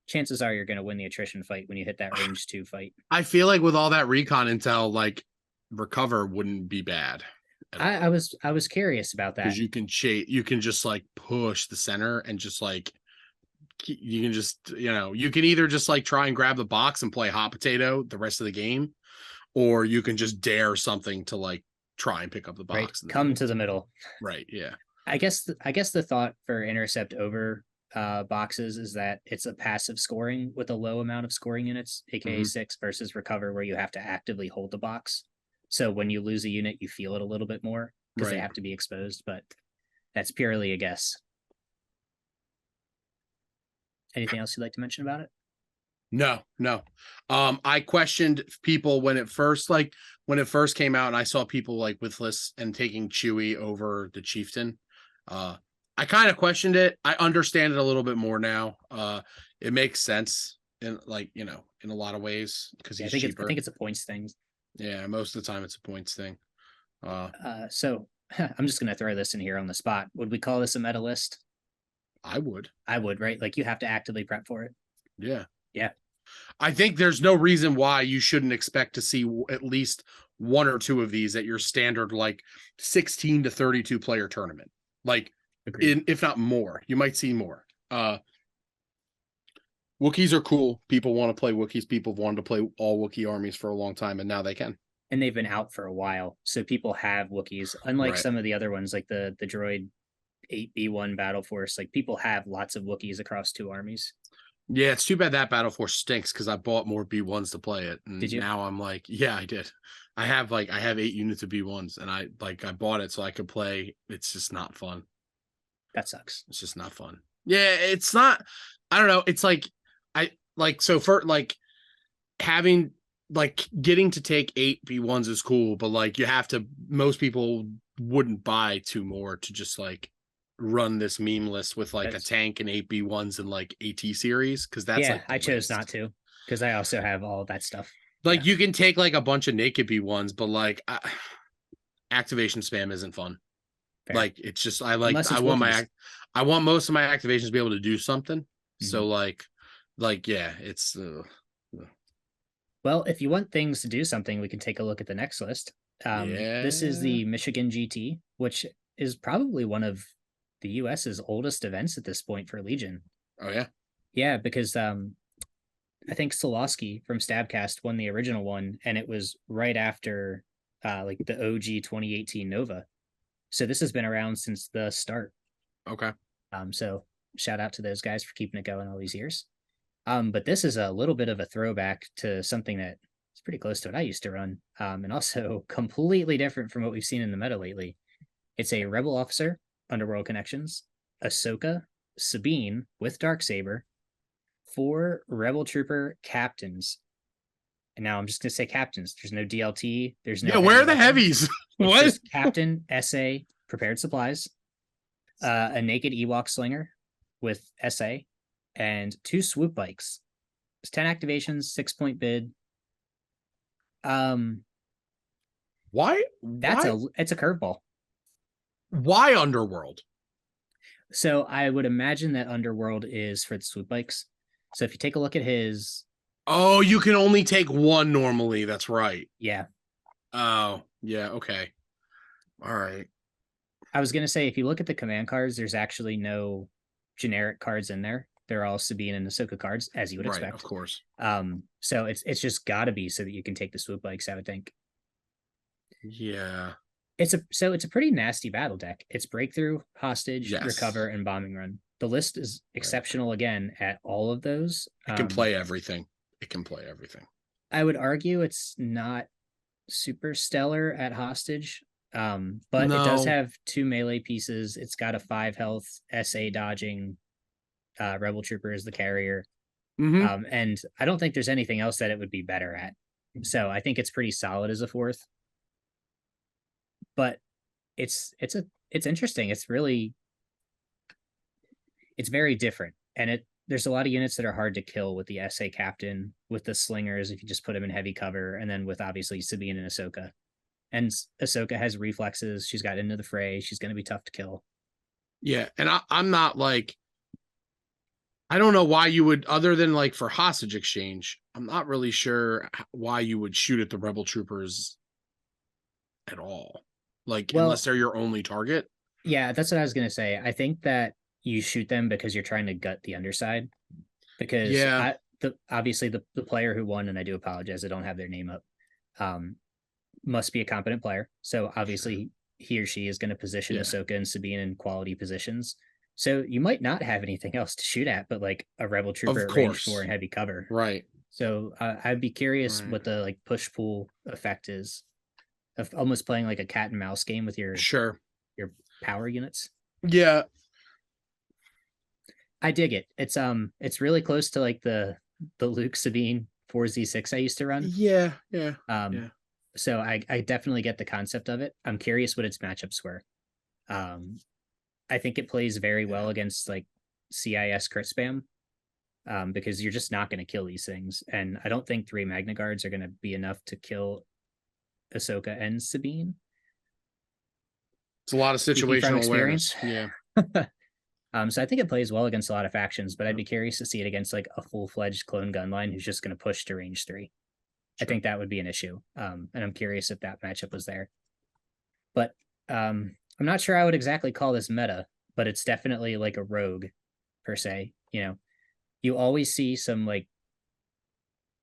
chances are you're going to win the attrition fight when you hit that range 2 fight. I feel like with all that recon intel, like recover wouldn't be bad. I was curious about that, because you can just like push the center and just like you can just you can either just like try and grab the box and play hot potato the rest of the game, or you can just dare something to like try and pick up the box. Right. Come to the middle. Right. Yeah. I guess the thought for intercept over boxes is that it's a passive scoring with a low amount of scoring units, aka 6, versus recover where you have to actively hold the box. So when you lose a unit, you feel it a little bit more because they have to be exposed, but that's purely a guess. Anything else you'd like to mention about it? No. I questioned people when it first came out, and I saw people like with lists and taking Chewie over the Chieftain. I kind of questioned it. I understand it a little bit more now. It makes sense in in a lot of ways because he's cheaper. I think it's a points thing. Yeah, most of the time it's a points thing. So I'm just gonna throw this in here on the spot. Would we call this a meta list? I would, right? Like you have to actively prep for it. Yeah. Yeah. I think there's no reason why you shouldn't expect to see at least 1 or 2 of these at your standard like 16 to 32 player tournament. Like if not more, you might see more. Wookiees are cool. People want to play Wookiees. People have wanted to play all Wookiee armies for a long time, and now they can. And they've been out for a while, so people have Wookiees. Unlike some of the other ones, like the droid 8B1 Battle Force, like people have lots of Wookiees across 2 armies. Yeah, it's too bad that Battle Force stinks because I bought more B1s to play it. And did you? Now I'm like, yeah, I did. I have 8 units of B1s, and I bought it so I could play. It's just not fun. That sucks. It's just not fun. Yeah, it's not. I don't know. It's so for having getting to take 8 B1s is cool, but most people wouldn't buy 2 more to just run this meme list with a tank and 8 B1s and AT series, because that's I chose not to because I also have all that stuff. You can take a bunch of naked B1s, but activation spam isn't fun. Fair. Like it's just Unless it's I want most of my activations to be able to do something. So Mhm. yeah, it's Well, if you want things to do something, we can take a look at the next list. This is yeah. the Michigan GT, which is probably one of the US's oldest events at this point for Legion. Oh yeah. Yeah, because I think Solosky from Stabcast won the original one, and it was right after like the OG 2018 Nova. So this has been around since the start. Okay. So shout out to those guys for keeping it going all these years. But this is a little bit of a throwback to something that is pretty close to what I used to run, and also completely different from what we've seen in the meta lately. It's a Rebel officer, Underworld Connections, Ahsoka, Sabine with Darksaber, 4 Rebel Trooper captains. And now I'm just gonna say captains. There's no DLT. There's no Yeah, where heavy are the weapons. heavies? It's What? just Captain SA prepared supplies, a naked Ewok slinger with SA, and 2 swoop bikes. It's 10 activations, 6-point bid. Um, Why? it's a curveball. Why Underworld? So I would imagine that Underworld is for the swoop bikes. So if you take a look at his, Oh, you can only take one normally. That's right. yeah, Oh, yeah. Okay. All right. I was gonna say if you look at the command cards, there's actually no generic cards in there. They're all Sabine and Ahsoka cards, as you would Right. expect. Of course. So it's just gotta be so that you can take the swoop bikes, I would think. Yeah. It's a pretty nasty battle deck. It's breakthrough, hostage, Yes. recover, and bombing run. The list is Right. exceptional again at all of those. It can play everything. It can play everything. I would argue it's not super stellar at hostage. But it does No. have 2 melee pieces. It's got a 5 health SA dodging. Rebel Trooper is the carrier. Mhm. And I don't think there's anything else that it would be better at. So I think it's pretty solid as a 4th. But it's interesting. It's very different. And there's a lot of units that are hard to kill with the SA captain, with the slingers, if you just put them in heavy cover, and then with obviously Sabine and Ahsoka. And Ahsoka has reflexes. She's got into the fray. She's going to be tough to kill. Yeah, and I'm not like, I don't know why you would, other than like for hostage exchange, I'm not really sure why you would shoot at the rebel troopers at all. Like, Well, unless they're your only target. yeah, that's what I was going to say. I think that you shoot them because you're trying to gut the underside. Because Yeah. obviously the player who won, and I do apologize, I don't have their name up, must be a competent player. So obviously he or she is going to position Yeah. Ahsoka and Sabine in quality positions. So you might not have anything else to shoot at, but like a rebel trooper Of at range course. 4 and heavy cover. Right. So I'd be curious Right. what the like push pull effect is of almost playing like a cat and mouse game with your Sure. power units. Yeah. I dig it. It's really close to like the Luke Sabine 4Z6 I used to run. Yeah. Yeah. So I definitely get the concept of it. I'm curious what its matchups were. I think it plays very well against like CIS crit spam. Because you're just not going to kill these things. And I don't think 3 Magna Guards are going to be enough to kill Ahsoka and Sabine. It's a lot of situational awareness. Yeah. So I think it plays well against a lot of factions, but I'd be curious to see it against like a full-fledged clone gun line who's just going to push to range 3. Sure. I think that would be an issue. And I'm curious if that matchup was there. But I'm not sure I would exactly call this meta, but it's definitely like a rogue per se. You know, you always see some like,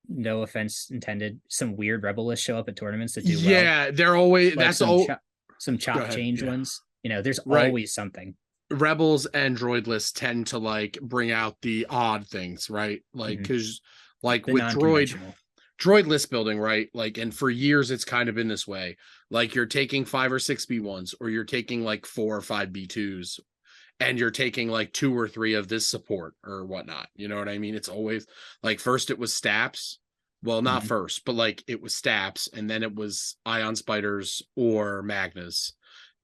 no offense intended, some weird rebel lists show up at tournaments that do well. Yeah, they're always, like that's all. Some chop change ones. You know, there's Right. always something. Rebels and droid lists tend to like bring out the odd things, right? Like, because like with droid list building, right? Like, and for years it's kind of been this way. Like, you're taking 5 or 6 B1s, or you're taking like 4 or 5 B2s, and you're taking like 2 or 3 of this support or whatnot. You know what I mean? It's always like, first it was Staps. Well, not first, but like it was Staps, and then it was Ion Spiders or Magnas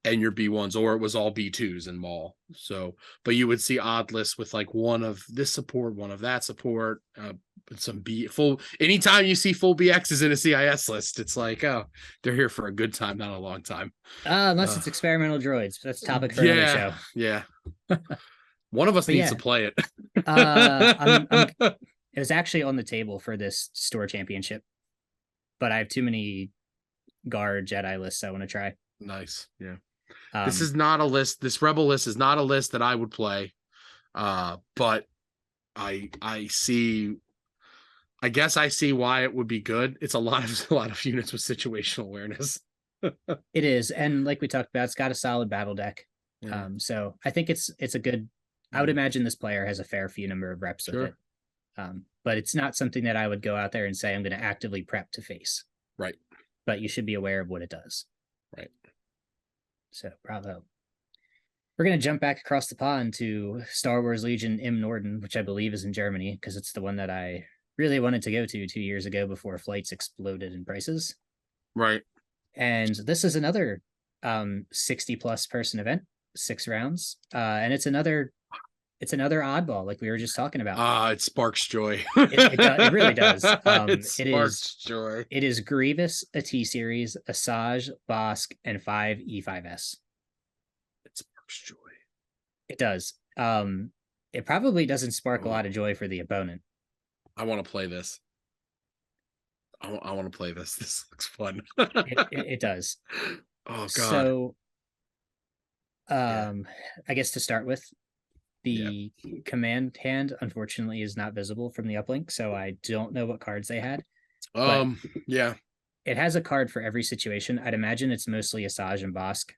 and your B1s, or it was all B2s and Maul. So, but you would see odd lists with like one of this support, one of that support, some B full. Anytime you see full BXs in a CIS list, it's like, oh, they're here for a good time, not a long time. Unless it's experimental droids. That's a topic for another Yeah, show. yeah. One of us But needs yeah, to play it. I'm it was actually on the table for this store championship, but I have too many guard Jedi lists I want to try. Nice. Yeah. This Um, is not a list. This rebel list is not a list that I would play. But I see. I guess I see why it would be good. It's a lot of units with situational awareness. it is, and like we talked about, it's got a solid battle deck. Yeah. So I think it's a good. I would imagine this player has a fair few number of reps with Sure. it. But it's not something that I would go out there and say I'm going to actively prep to face. Right. But you should be aware of what it does. Right. So bravo. We're going to jump back across the pond to Star Wars Legion Im Norden, which I believe is in Germany, because it's the one that I really wanted to go to 2 years ago before flights exploded in prices. Right. And this is another 60 plus person event, 6 rounds. And it's another oddball, like we were just talking about. It sparks joy. It really does. It sparks joy. It is Grievous, a T series, Asajj, Bossk, and 5 E5S. It sparks joy. It does. It probably doesn't spark a lot of joy for the opponent. I want to play this. I want to play this. This looks fun. It does. Oh god. So, I guess to start with, the command hand unfortunately is not visible from the uplink, so I don't know what cards they had. Yeah. It has a card for every situation. I'd imagine it's mostly Asajj and Bossk.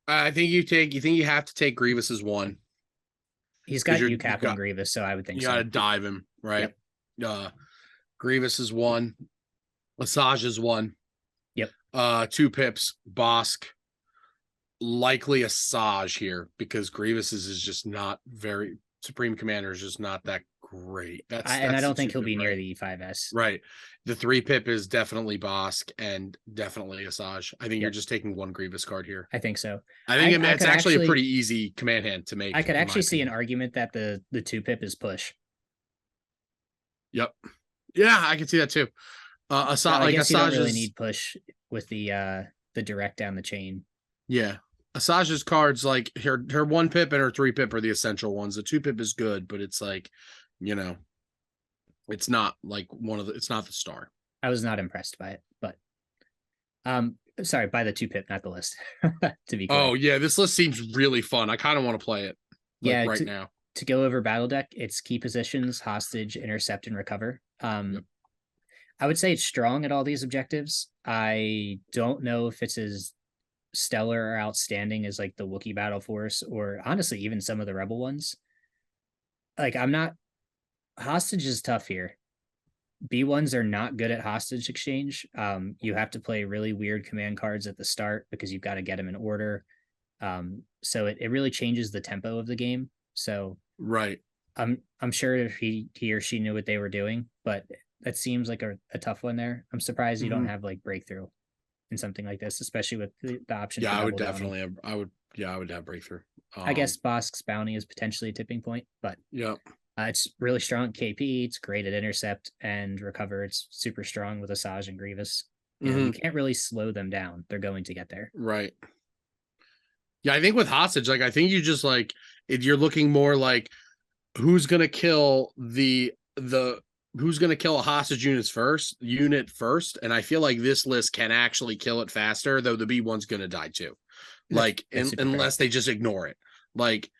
I think you have to take Grievous as one. He's got UCAP on Grievous, so I would think you gotta dive him, right? Yep. Grievous is one, Asajj is one. Yep. 2 pips, Bossk, likely Asajj here because Grievous is just not very Supreme Commander is just not that great. I don't think he'll be near the E5S. Right. The 3 pip is definitely Bossk and definitely Asajj. I think you're just taking one Grievous card here. I think so. I think it's actually a pretty easy command hand to make. I could actually see an argument that the 2 pip is push. Yep. Yeah, I can see that too. I guess you don't really need push with the direct down the chain. Yeah. Asajj's cards, like her 1 pip and her 3 pip are the essential ones. The 2 pip is good, but it's like, it's not like it's not the star. I was not impressed by it, but sorry, by the 2 pip, not the list. To be clear. Oh yeah, this list seems really fun. I kind of want to play it. Right now. To go over battle deck, it's key positions, hostage, intercept, and recover. Yep. I would say it's strong at all these objectives. I don't know if it's as stellar or outstanding as like the Wookiee battle force, or honestly, even some of the rebel ones. Like hostage is tough here. B1s are not good at hostage exchange. You have to play really weird command cards at the start because you've got to get them in order. So it really changes the tempo of the game. So right. I'm sure if he or she knew what they were doing, but that seems like a tough one there. I'm surprised you don't have like breakthrough in something like this, especially with the option. Yeah, I would definitely have. I would have breakthrough. I guess Bossk's bounty is potentially a tipping point, but yeah, it's really strong at KP. It's great at intercept and recover. It's super strong with Asajj and Grievous. You can't really slow them down. They're going to get there. Right. Yeah, I think with hostage, like I think you just like you're looking more like who's gonna kill who's going to kill a hostage unit first. And I feel like this list can actually kill it faster, though the B1's going to die too. Like, unless they just ignore it. Like,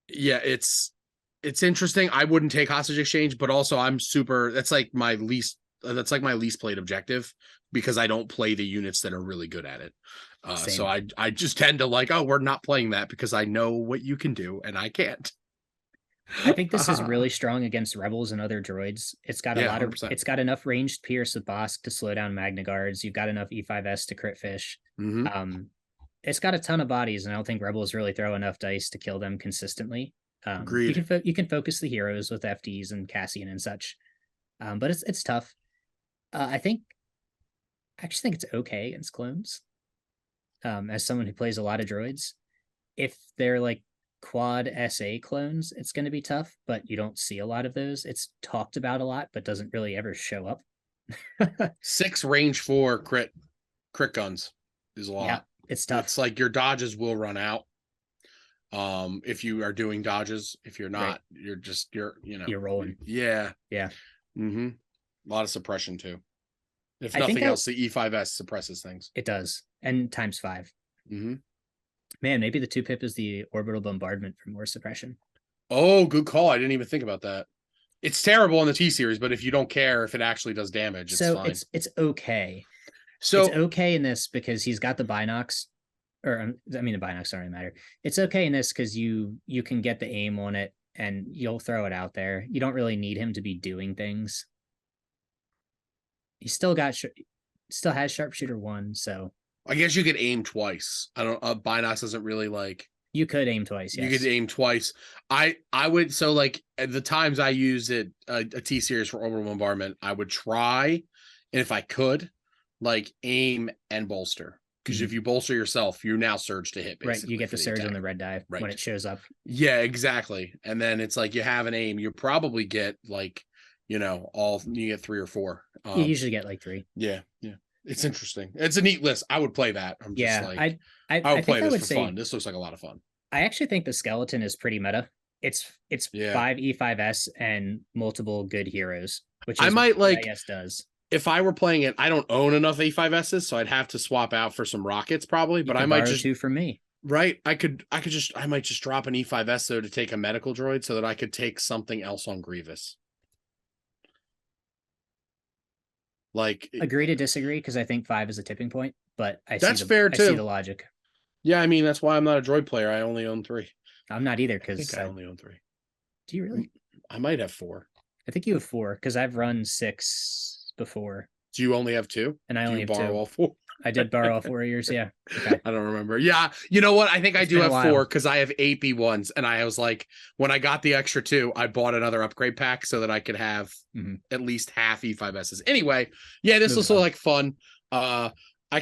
yeah, it's interesting. I wouldn't take hostage exchange, but also that's like my least played objective because I don't play the units that are really good at it. So I just tend to like, we're not playing that because I know what you can do and I can't. I think this is really strong against rebels and other droids. It's got 100%. It's got enough ranged pierce with Bossk to slow down Magna Guards. You've got enough E5S to crit fish. It's got a ton of bodies, and I don't think rebels really throw enough dice to kill them consistently. Agreed. You can focus the heroes with FDs and Cassian and such, but it's tough. I actually think it's okay against clones. As someone who plays a lot of droids, if they're like quad SA clones, it's going to be tough, but you don't see a lot of those. It's talked about a lot, but doesn't really ever show up. 6 range 4 crit guns is a lot. Yeah, it's tough. It's like your dodges will run out. If you are doing dodges, if you're not, Right. you're rolling. Yeah. Yeah. Mm-hmm. A lot of suppression too. If I think nothing else, the E5S suppresses things. It does. And times 5. Mm-hmm. Man, maybe the 2-pip is the orbital bombardment for more suppression. Oh, good call. I didn't even think about that. It's terrible in the T series, but if you don't care if it actually does damage, it's fine. It's okay. So it's okay in this because he's got the binocs, or I mean the binocs don't really matter. It's okay in this because you can get the aim on it and you'll throw it out there. You don't really need him to be doing things. He still has sharpshooter 1, so I guess you could aim twice. I don't. Binocs doesn't really like. You could aim twice. Yes. You could aim twice. I would. So like at the times I used it a T series for orbital bombardment, I would try, and if I could, like aim and bolster. Because if you bolster yourself, you now surge to hit. Right, you get the surge on the red die when it shows up. Yeah, exactly. And then it's like you have an aim. You probably get like, you get 3 or 4. You usually get like 3. Yeah, yeah. It's interesting. It's a neat list. I would play that. I'm just like, I would play this for fun. This looks like a lot of fun. I actually think the skeleton is pretty meta. It's 5 E5S and multiple good heroes, which is I might what like IS does. If I were playing it, I don't own enough E5Ss, so I'd have to swap out for some rockets probably. But I might just 2 from me. Right. I might just drop an E5S though to take a medical droid so that I could take something else on Grievous. Like agree to disagree because I think 5 is a tipping point, but that's fair too. I see the logic. Yeah, I mean that's why I'm not a droid player. I only own 3. I'm not either because I only own 3. Do you really? I might have 4. I think you have 4 because I've run 6 before. Do you only have 2? And I only have 2. All 4. I did borrow all 4 years. Yeah. Okay. I don't remember. Yeah. You know what? I think I do have 4 because I have 8 B1s. And I was like, when I got the extra 2, I bought another upgrade pack so that I could have at least half E5Ss. Anyway, yeah, this was like fun. I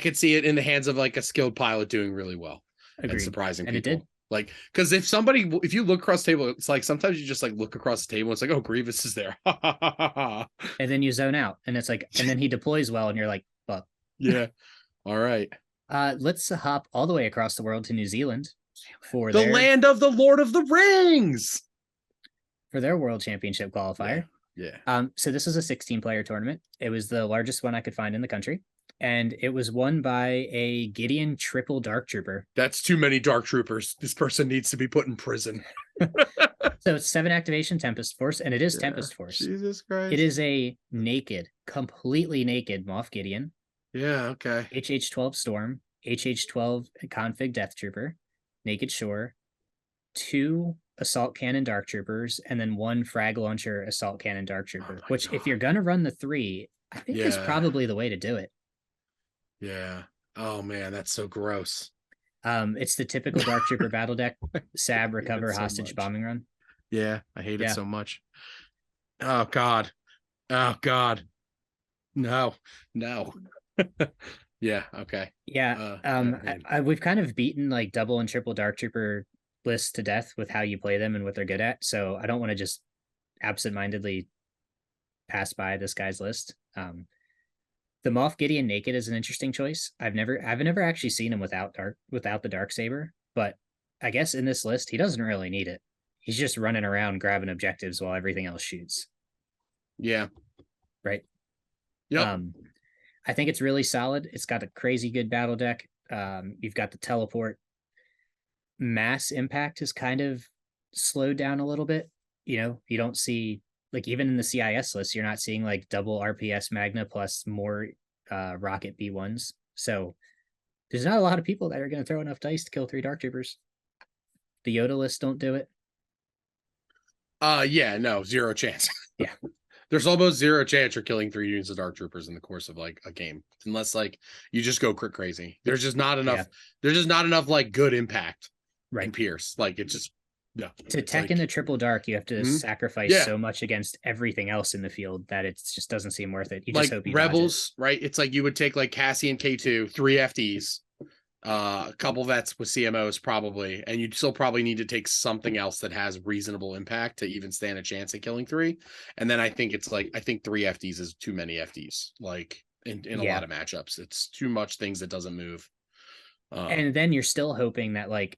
could see it in the hands of like a skilled pilot doing really well. Agreed. And surprising people. And it did. Like, because if you look across the table, it's like sometimes you just like look across the table. It's like, oh, Grievous is there. And then you zone out, and it's like, and then he deploys well, and you're like, fuck. Yeah. All right. Let's hop all the way across the world to New Zealand for the land of the Lord of the Rings for their World Championship qualifier. Yeah. So this is a 16-player tournament. It was the largest one I could find in the country. And it was won by a Gideon triple Dark Trooper. That's too many Dark Troopers. This person needs to be put in prison. So it's 7 activation Tempest Force, and it is Tempest Force. Jesus Christ. It is a completely naked Moff Gideon. Yeah, okay. HH-12 Storm, HH-12 Config Death Trooper, Naked Shore, 2 Assault Cannon Dark Troopers, and then 1 Frag Launcher Assault Cannon Dark Trooper, which if you're going to run the 3, I think is probably the way to do it. Yeah. Oh man, that's so gross. It's the typical Dark Trooper battle deck. SAB, recover, hostage, bombing run. Yeah, I hate it so much. Oh God. Oh God. No. Yeah, okay. Yeah. We've kind of beaten like double and triple Dark Trooper lists to death with how you play them and what they're good at. So I don't want to just absentmindedly pass by this guy's list. The Moff Gideon naked is an interesting choice. I've never actually seen him without the Darksaber, but I guess in this list he doesn't really need it. He's just running around grabbing objectives while everything else shoots. Yeah. Right. Yep. I think it's really solid. It's got a crazy good battle deck. You've got the teleport. Mass impact is kind of slowed down a little bit. You don't see, like, even in the CIS list, you're not seeing like double RPS Magna plus more rocket B1s. So there's not a lot of people that are going to throw enough dice to kill 3 Dark Troopers. The Yoda lists don't do it. Yeah, no, 0 chance. Yeah. There's almost 0 chance you're killing 3 units of Dark Troopers in the course of like a game, unless like you just go crazy. There's just not enough. Yeah. There's just not enough like good impact. Right. In Pierce, like it's just to tech like, in the triple dark, you have to sacrifice so much against everything else in the field that it just doesn't seem worth it. You like just hope you Rebels, right? It's like you would take like Cassian K2, 3 FDs, A couple vets with CMOs probably, and you'd still probably need to take something else that has reasonable impact to even stand a chance at killing 3. And then I think it's like, I think 3 FDs is too many FDs, like in a Yeah. lot of matchups. It's too much things that doesn't move. And then you're still hoping that like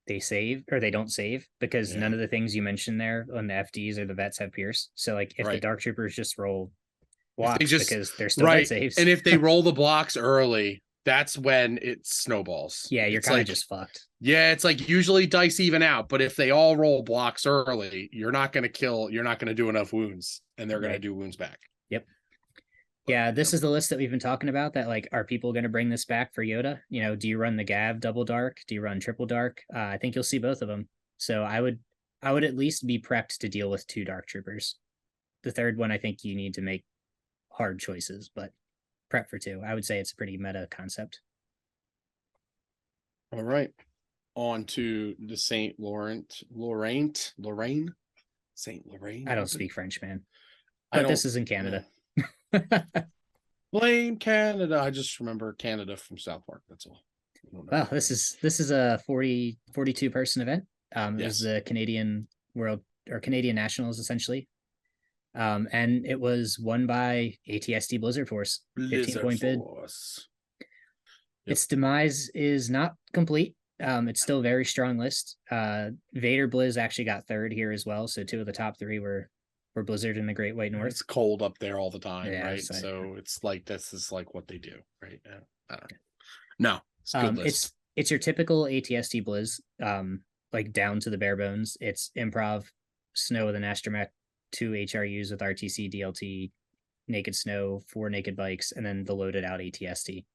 they save or they don't save, because Yeah. none of the things you mentioned there on the FDs or the vets have Pierce. So like if the Right. Dark Troopers just roll If they blocks just because they're still vet right, saves. and if they roll the blocks early, that's when it snowballs. Yeah, you're It's kind of like, just fucked. yeah, it's like usually dice even out, but if they all roll blocks early, you're not going to do enough wounds, and they're going to Right. do wounds back. Yep. But, Yeah, this is the list that we've been talking about. That like, are people going to bring this back for Yoda? You know, do you run the Gav double dark? Do you run triple dark? I think you'll see both of them. So I would at least be prepped to deal with 2 Dark Troopers. The third one, I think you need to make hard choices, but prep for 2. I would say it's a pretty meta concept. all right, on to the Saint Lorraine, Saint Lorraine. I don't speak French, man. I But don't. this is in Canada. Blame Canada. I just remember Canada from South Park. That's all. Well, this is a 42 person event. It was Yes. the Canadian World or Canadian Nationals essentially. And it was won by ATST Blizzard Force. 15-point bid. Force. Its demise is not complete. It's still a very strong list. Vader Blizz actually got 3rd here as well. So 2 of the top 3 were Blizzard in the Great White North. It's cold up there all the time, Yeah, right? So it's like this is like what they do, right? I don't know. No, it's a good list. It's your typical ATST Blizz, like down to the bare bones. It's improv, snow with an astromech, 2 HRUs with RTC, DLT, naked snow, 4 naked bikes, and then the loaded out ATST.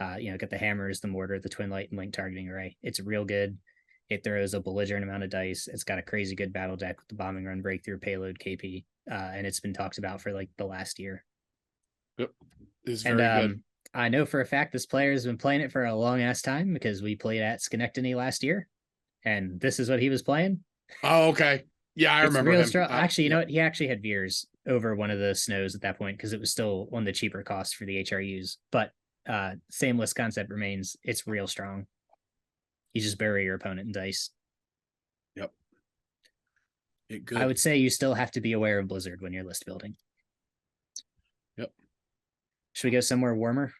Get the hammers, the mortar, the twin light, and link targeting array. It's real good. It throws a belligerent amount of dice. It's got a crazy good battle deck with the bombing run, breakthrough, payload, KP, and it's been talked about for like the last year. Yep, it's very good. I know for a fact this player has been playing it for a long ass time because we played at Schenectady last year, and this is what he was playing. Oh, okay. Yeah, I remember him. Actually, you know what? He actually had Veers over one of the snows at that point because it was still one of the cheaper costs for the HRUs. But same list concept remains. It's real strong. You just bury your opponent in dice. Yep. I would say you still have to be aware of Blizzard when you're list building. Yep. Should we go somewhere warmer?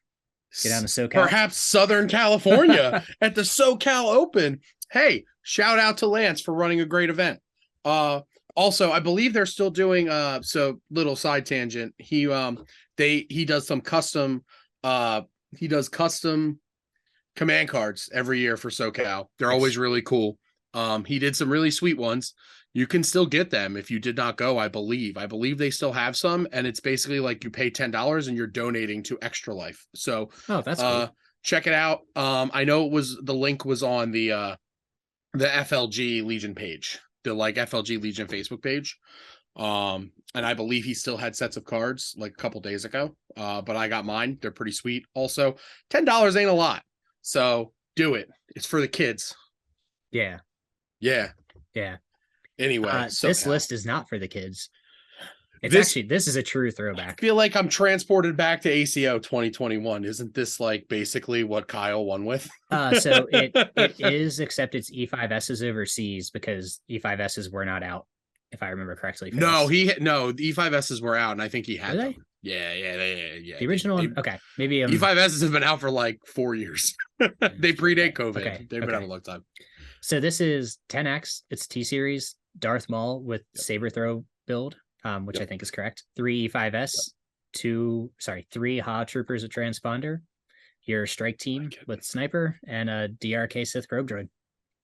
Get down to SoCal? Perhaps Southern California at the SoCal Open. Hey, shout out to Lance for running a great event. Also, I believe they're still doing so little side tangent. He does some custom command cards every year for SoCal. They're always really cool. He did some really sweet ones. You can still get them if you did not go, I believe. I believe they still have some, and it's basically like you pay $10 and you're donating to Extra Life. So that's cool. Check it out. I know the link was on the FLG Legion page, the like FLG Legion Facebook page. And I believe he still had sets of cards like a couple days ago. But I got mine. They're pretty sweet. Also, $10 ain't a lot. So do it. It's for the kids. Yeah. Anyway, this list is not for the kids. This is a true throwback. I feel like I'm transported back to ACO 2021. Isn't this like basically what Kyle won with? So it is, except it's E5S's overseas because E5S's were not out, if I remember correctly. The E5S's were out, and I think he had them. Yeah. The original one, okay, maybe E5S's have been out for like 4 years. They predate COVID. Okay. They've been out a long time. So this is 10X. It's T series Darth Maul with saber throw build, which I think is correct. 3 E5S, 3 Ha Troopers with transponder, your strike team with sniper, and a DRK Sith probe droid.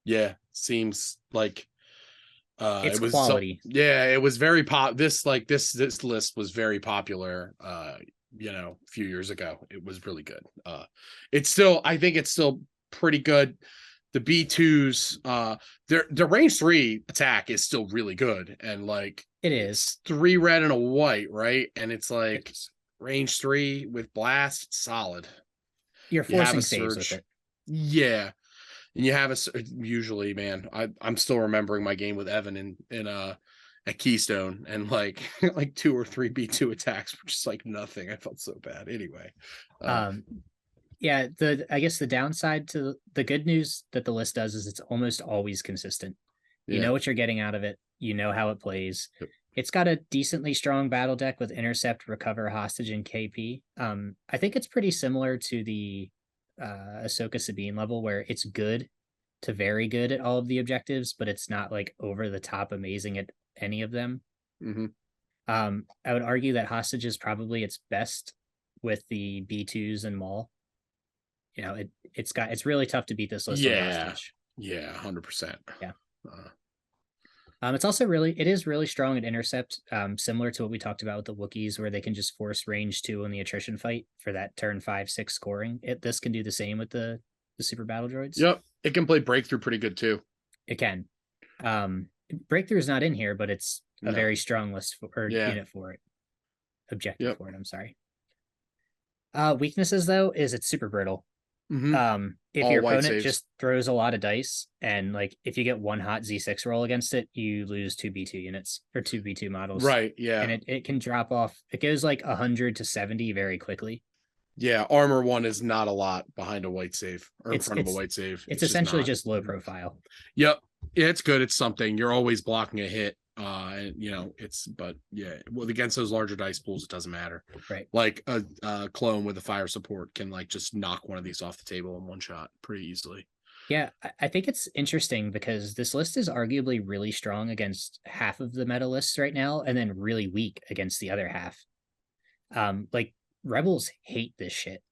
Yeah, seems like it's quality. It was very this list was very popular a few years ago. It was really good. I think it's still pretty good. The B2s, their range 3 attack is still really good, and like it is 3 red and a white, right? And it's like range 3 with blast, solid. You're forcing saves with it. Yeah. And you have usually, man, I'm still remembering my game with Evan at Keystone, and like 2 or 3 B2 attacks were just like nothing. I felt so bad. Anyway. Yeah, I guess the downside to the good news that the list does is it's almost always consistent. You Yeah. know what you're getting out of it. You know how it plays. Yep. It's got a decently strong battle deck with intercept, recover, hostage, and KP. I think it's pretty similar to the Ahsoka Sabine level, where it's good to very good at all of the objectives, but it's not like over the top amazing at any of them. Hmm. I would argue that hostage is probably its best with the B2s and Maul. You know, it's really tough to beat this list on Yeah. hostage. Yeah. 100%. Yeah. Uh, It's also it is really strong at intercept, similar to what we talked about with the Wookiees, where they can just force range 2 in the attrition fight for that turn 5-6 scoring. This can do the same with the super battle droids. yep. It can play breakthrough pretty good too. It can. Breakthrough is not in here, but it's a No. very strong list unit for it. Objective Yep. for it, I'm sorry. Weaknesses though is it's super brittle. Mhm. If All your white opponent saves. just throws a lot of dice and like if you get one hot Z6 roll against it, you lose 2 B2 units or 2 B2 models. Right. Yeah. And it can drop off. It goes like 100 to 70 very quickly. Yeah. Armor 1 is not a lot behind a white save or in It's- front of a it's- white save. It's essentially not. just low profile. Yep. Yeah, it's good. It's something. You're always blocking a hit. And but yeah, well, against those larger dice pools, it doesn't matter. Right. Like a clone with a fire support can like just knock one of these off the table in one shot pretty easily. Yeah, I think it's interesting because this list is arguably really strong against half of the meta lists right now, and then really weak against the other half. Like Rebels hate this shit.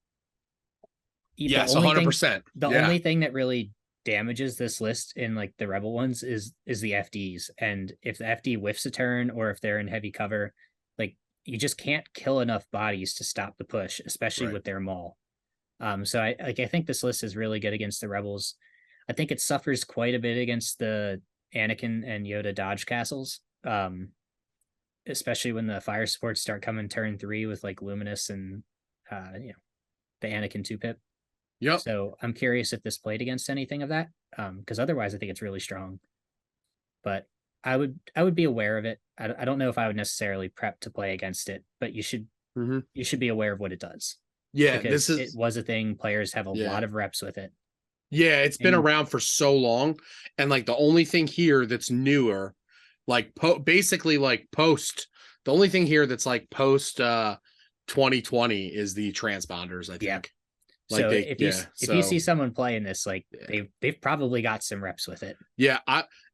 Yes, 100%. The only thing that really damages this list in like the Rebel ones is the FDs, and if the FD whiffs a turn or if they're in heavy cover, like you just can't kill enough bodies to stop the push, especially with their Maul. So I think this list is really good against the Rebels. I think it suffers quite a bit against the Anakin and Yoda dodge castles, especially when the fire supports start coming turn 3 with like Luminous and the Anakin 2-pip. Yep. So I'm curious if this played against anything of that, because otherwise I think it's really strong. But I would be aware of it. I don't know if I would necessarily prep to play against it, but you should be aware of what it does. Yeah, because it was a thing. Players have a lot of reps with it. Yeah, it's been around for so long, and like the only thing here that's newer, like basically like post. The only thing here that's like post 2020 is the transponders. I think. Yeah. Like so if you see someone playing this, like they've probably got some reps with it. Yeah,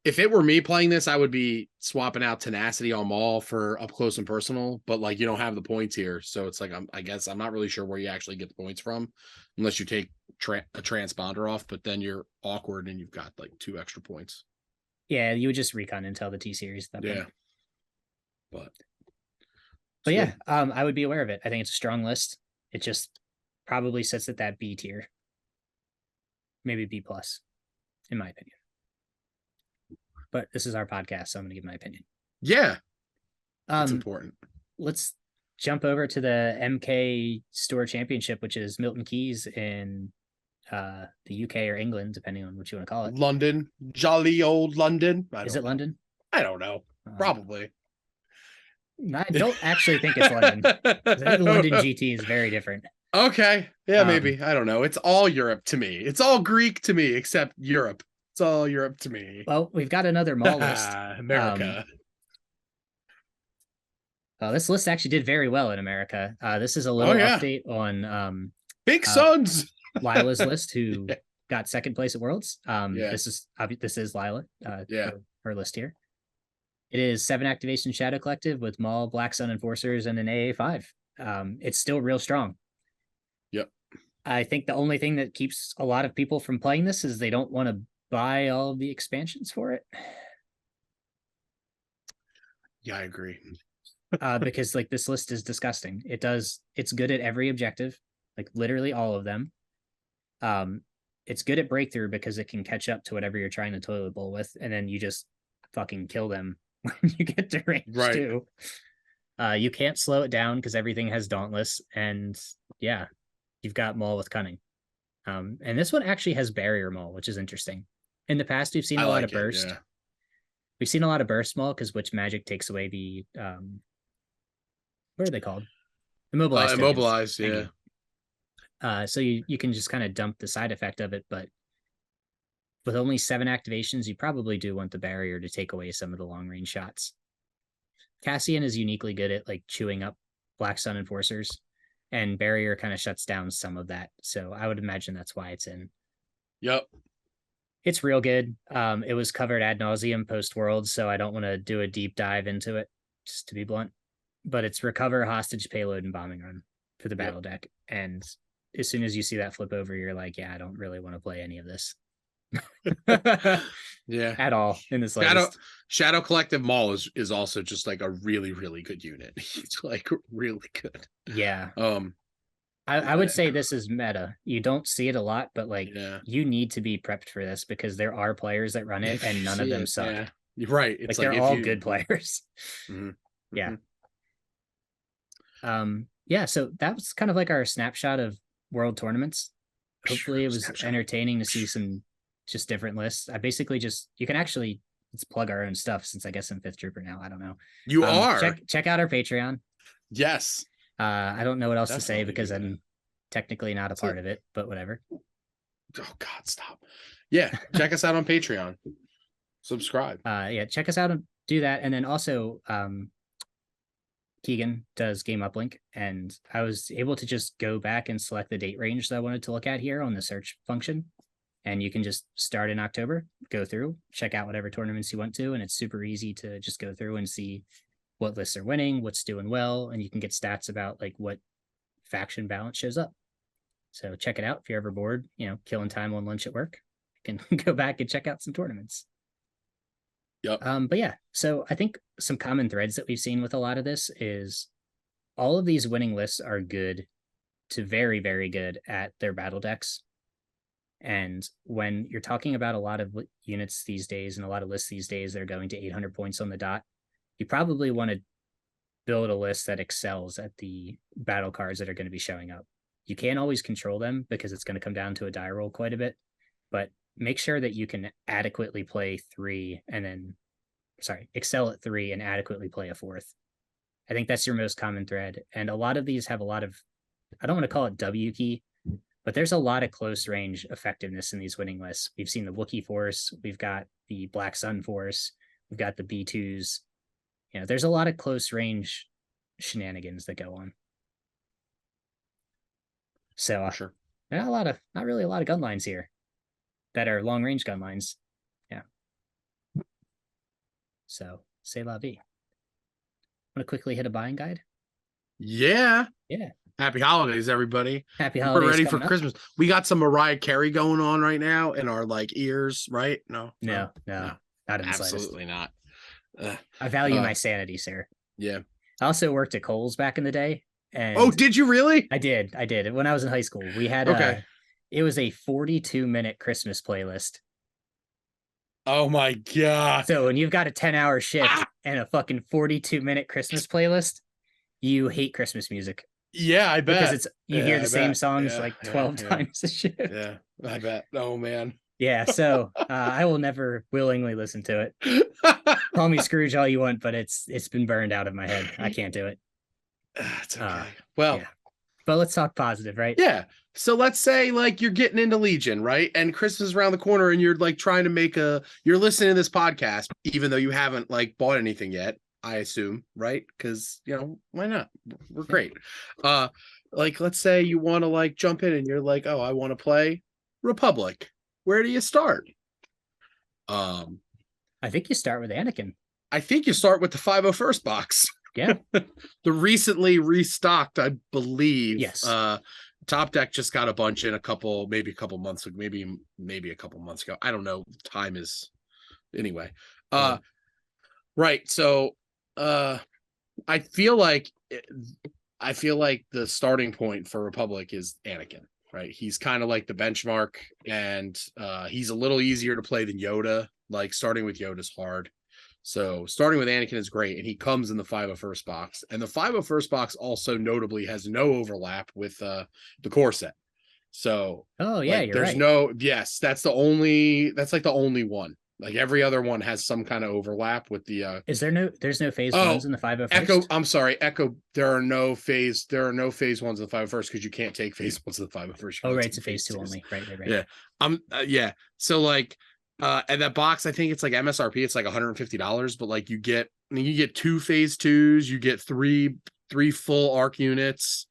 if it were me playing this, I would be swapping out Tenacity on Maul for up close and personal. But like you don't have the points here, so it's like I guess I'm not really sure where you actually get the points from, unless you take a transponder off. But then you're awkward and you've got like 2 extra points. Yeah, you would just recon until the T series. Yeah, but yeah, I would be aware of it. I think it's a strong list. It just probably sits at that B tier, maybe B plus, in my opinion. But this is our podcast, so I'm going to give my opinion. Yeah, it's important. Let's jump over to the MK Store Championship, which is Milton Keynes in the UK or England, depending on what you want to call it. London, jolly old London. Is it London? I don't know. Probably. I don't actually think it's London. I think London GT is very different. Okay. Yeah, maybe. I don't know. It's all Europe to me. It's all Greek to me, except Europe. It's all Europe to me. Well, we've got another Maul list. America. This list actually did very well in America. This is a little update on Big Sons. Lila's list, who got second place at Worlds. This is Lila. Her list here. It is 7 activation Shadow Collective with Maul, Black Sun Enforcers, and an AA5. It's still real strong. Yep. I think the only thing that keeps a lot of people from playing this is they don't want to buy all of the expansions for it. Yeah, I agree. Because like this list is disgusting. It's good at every objective, like literally all of them. It's good at breakthrough because it can catch up to whatever you're trying to toilet bowl with, and then you just fucking kill them when you get to range too. You can't slow it down because everything has Dauntless, and yeah, you've got Maul with Cunning. And this one actually has Barrier Maul, which is interesting. In the past, we've seen a lot of burst. Yeah. We've seen a lot of burst Maul because Witch Magic takes away the what are they called? Immobilized. Immobilized, yeah. So you can just kind of dump the side effect of it, but with only 7 activations, you probably do want the barrier to take away some of the long range shots. Cassian is uniquely good at like chewing up Black Sun enforcers, and barrier kind of shuts down some of that. So I would imagine that's why it's in. Yep. It's real good. It was covered ad nauseum post World, so I don't want to do a deep dive into it, just to be blunt. But it's recover, hostage, payload, and bombing run for the battle deck. And as soon as you see that flip over, you're like, yeah, I don't really want to play any of this. Yeah. At all in this Shadow Collective Maul is also just like a really, really good unit. It's like really good. Yeah. I would say this is meta. You don't see it a lot, but like you need to be prepped for this because there are players that run it and none of them suck. Yeah. You're right. It's like they're all good players. Mm-hmm. Yeah. Yeah, so that was kind of like our snapshot of World tournaments. Hopefully it was entertaining to see some just different lists. I basically you can actually let's plug our own stuff since I guess I'm Fifth Trooper now. I don't know. You are. Check out our Patreon. Yes. I don't know what else to say because I'm technically not a part of it, but whatever. Oh God, stop. Yeah, check us out on Patreon. Subscribe. Yeah, check us out and do that. And then also Keegan does Game Uplink, and I was able to just go back and select the date range that I wanted to look at here on the search function. And you can just start in October, go through, check out whatever tournaments you want to, and it's super easy to just go through and see what lists are winning, what's doing well, and you can get stats about like what faction balance shows up. So check it out if you're ever bored, killing time on lunch at work. You can go back and check out some tournaments. Yep. But yeah, so I think some common threads that we've seen with a lot of this is all of these winning lists are good to very, very good at their battle decks. And when you're talking about a lot of units these days and a lot of lists these days that are going to 800 points on the dot, you probably want to build a list that excels at the battle cards that are going to be showing up. You can't always control them because it's going to come down to a die roll quite a bit, but make sure that you can adequately play excel at 3 and adequately play a 4th. I think that's your most common thread. And a lot of these have a lot of, I don't want to call it W key, but there's a lot of close range effectiveness in these winning lists. We've seen the Wookiee Force, we've got the Black Sun Force, we've got the B2s. There's a lot of close range shenanigans that go on. So sure. Not really a lot of gun lines here that are long range gun lines. Yeah. So c'est la vie. Want to quickly hit a buying guide? Yeah. Yeah. Happy holidays, everybody. Happy holidays. We're ready for Christmas. We got some Mariah Carey going on right now in our ears, right? No. Not in the absolutely not. I value my sanity, sir. Yeah. I also worked at Kohl's back in the day. And oh, did you really? I did. When I was in high school, we had it was a 42-minute Christmas playlist. Oh my God. So when you've got a 10-hour shift and a fucking 42-minute Christmas playlist, you hate Christmas music. Yeah, I bet. Because you hear the same songs like 12 times a shift. Yeah, I bet. Oh man. Yeah, so I will never willingly listen to it. Call me Scrooge all you want, but it's been burned out of my head. I can't do it. It's okay. Well, yeah. But let's talk positive, right? Yeah. So let's say like you're getting into Legion, right? And Christmas is around the corner and you're like trying to you're listening to this podcast, even though you haven't like bought anything yet, I assume, right? Because why not? We're great. Like let's say you want to like jump in and you're like, oh, I want to play Republic. Where do you start? I think you start with Anakin. I think you start with the 501st box. Yeah. The recently restocked, I believe. Yes. Top Deck just got a bunch in a couple months ago, maybe a couple months ago. I don't know. Time is anyway. Right. So I feel like the starting point for Republic is Anakin, right? He's kind of like the benchmark, and he's a little easier to play than Yoda. Like starting with Yoda's hard. So starting with Anakin is great, and he comes in the 501st box. And the 501st box also notably has no overlap with the core set. So you're there's right. that's like the only one. Like every other one has some kind of overlap with the There's no phase Oh, ones in the 501st? Echo. I'm sorry, Echo. There are no phase ones in the 501st because you can't take phase ones in the 501st. Oh, right, it's a phase two only. Right. Yeah. Yeah. So like and that box, I think it's like MSRP, it's like $150, but like you get 2 phase 2s, you get three full arc units.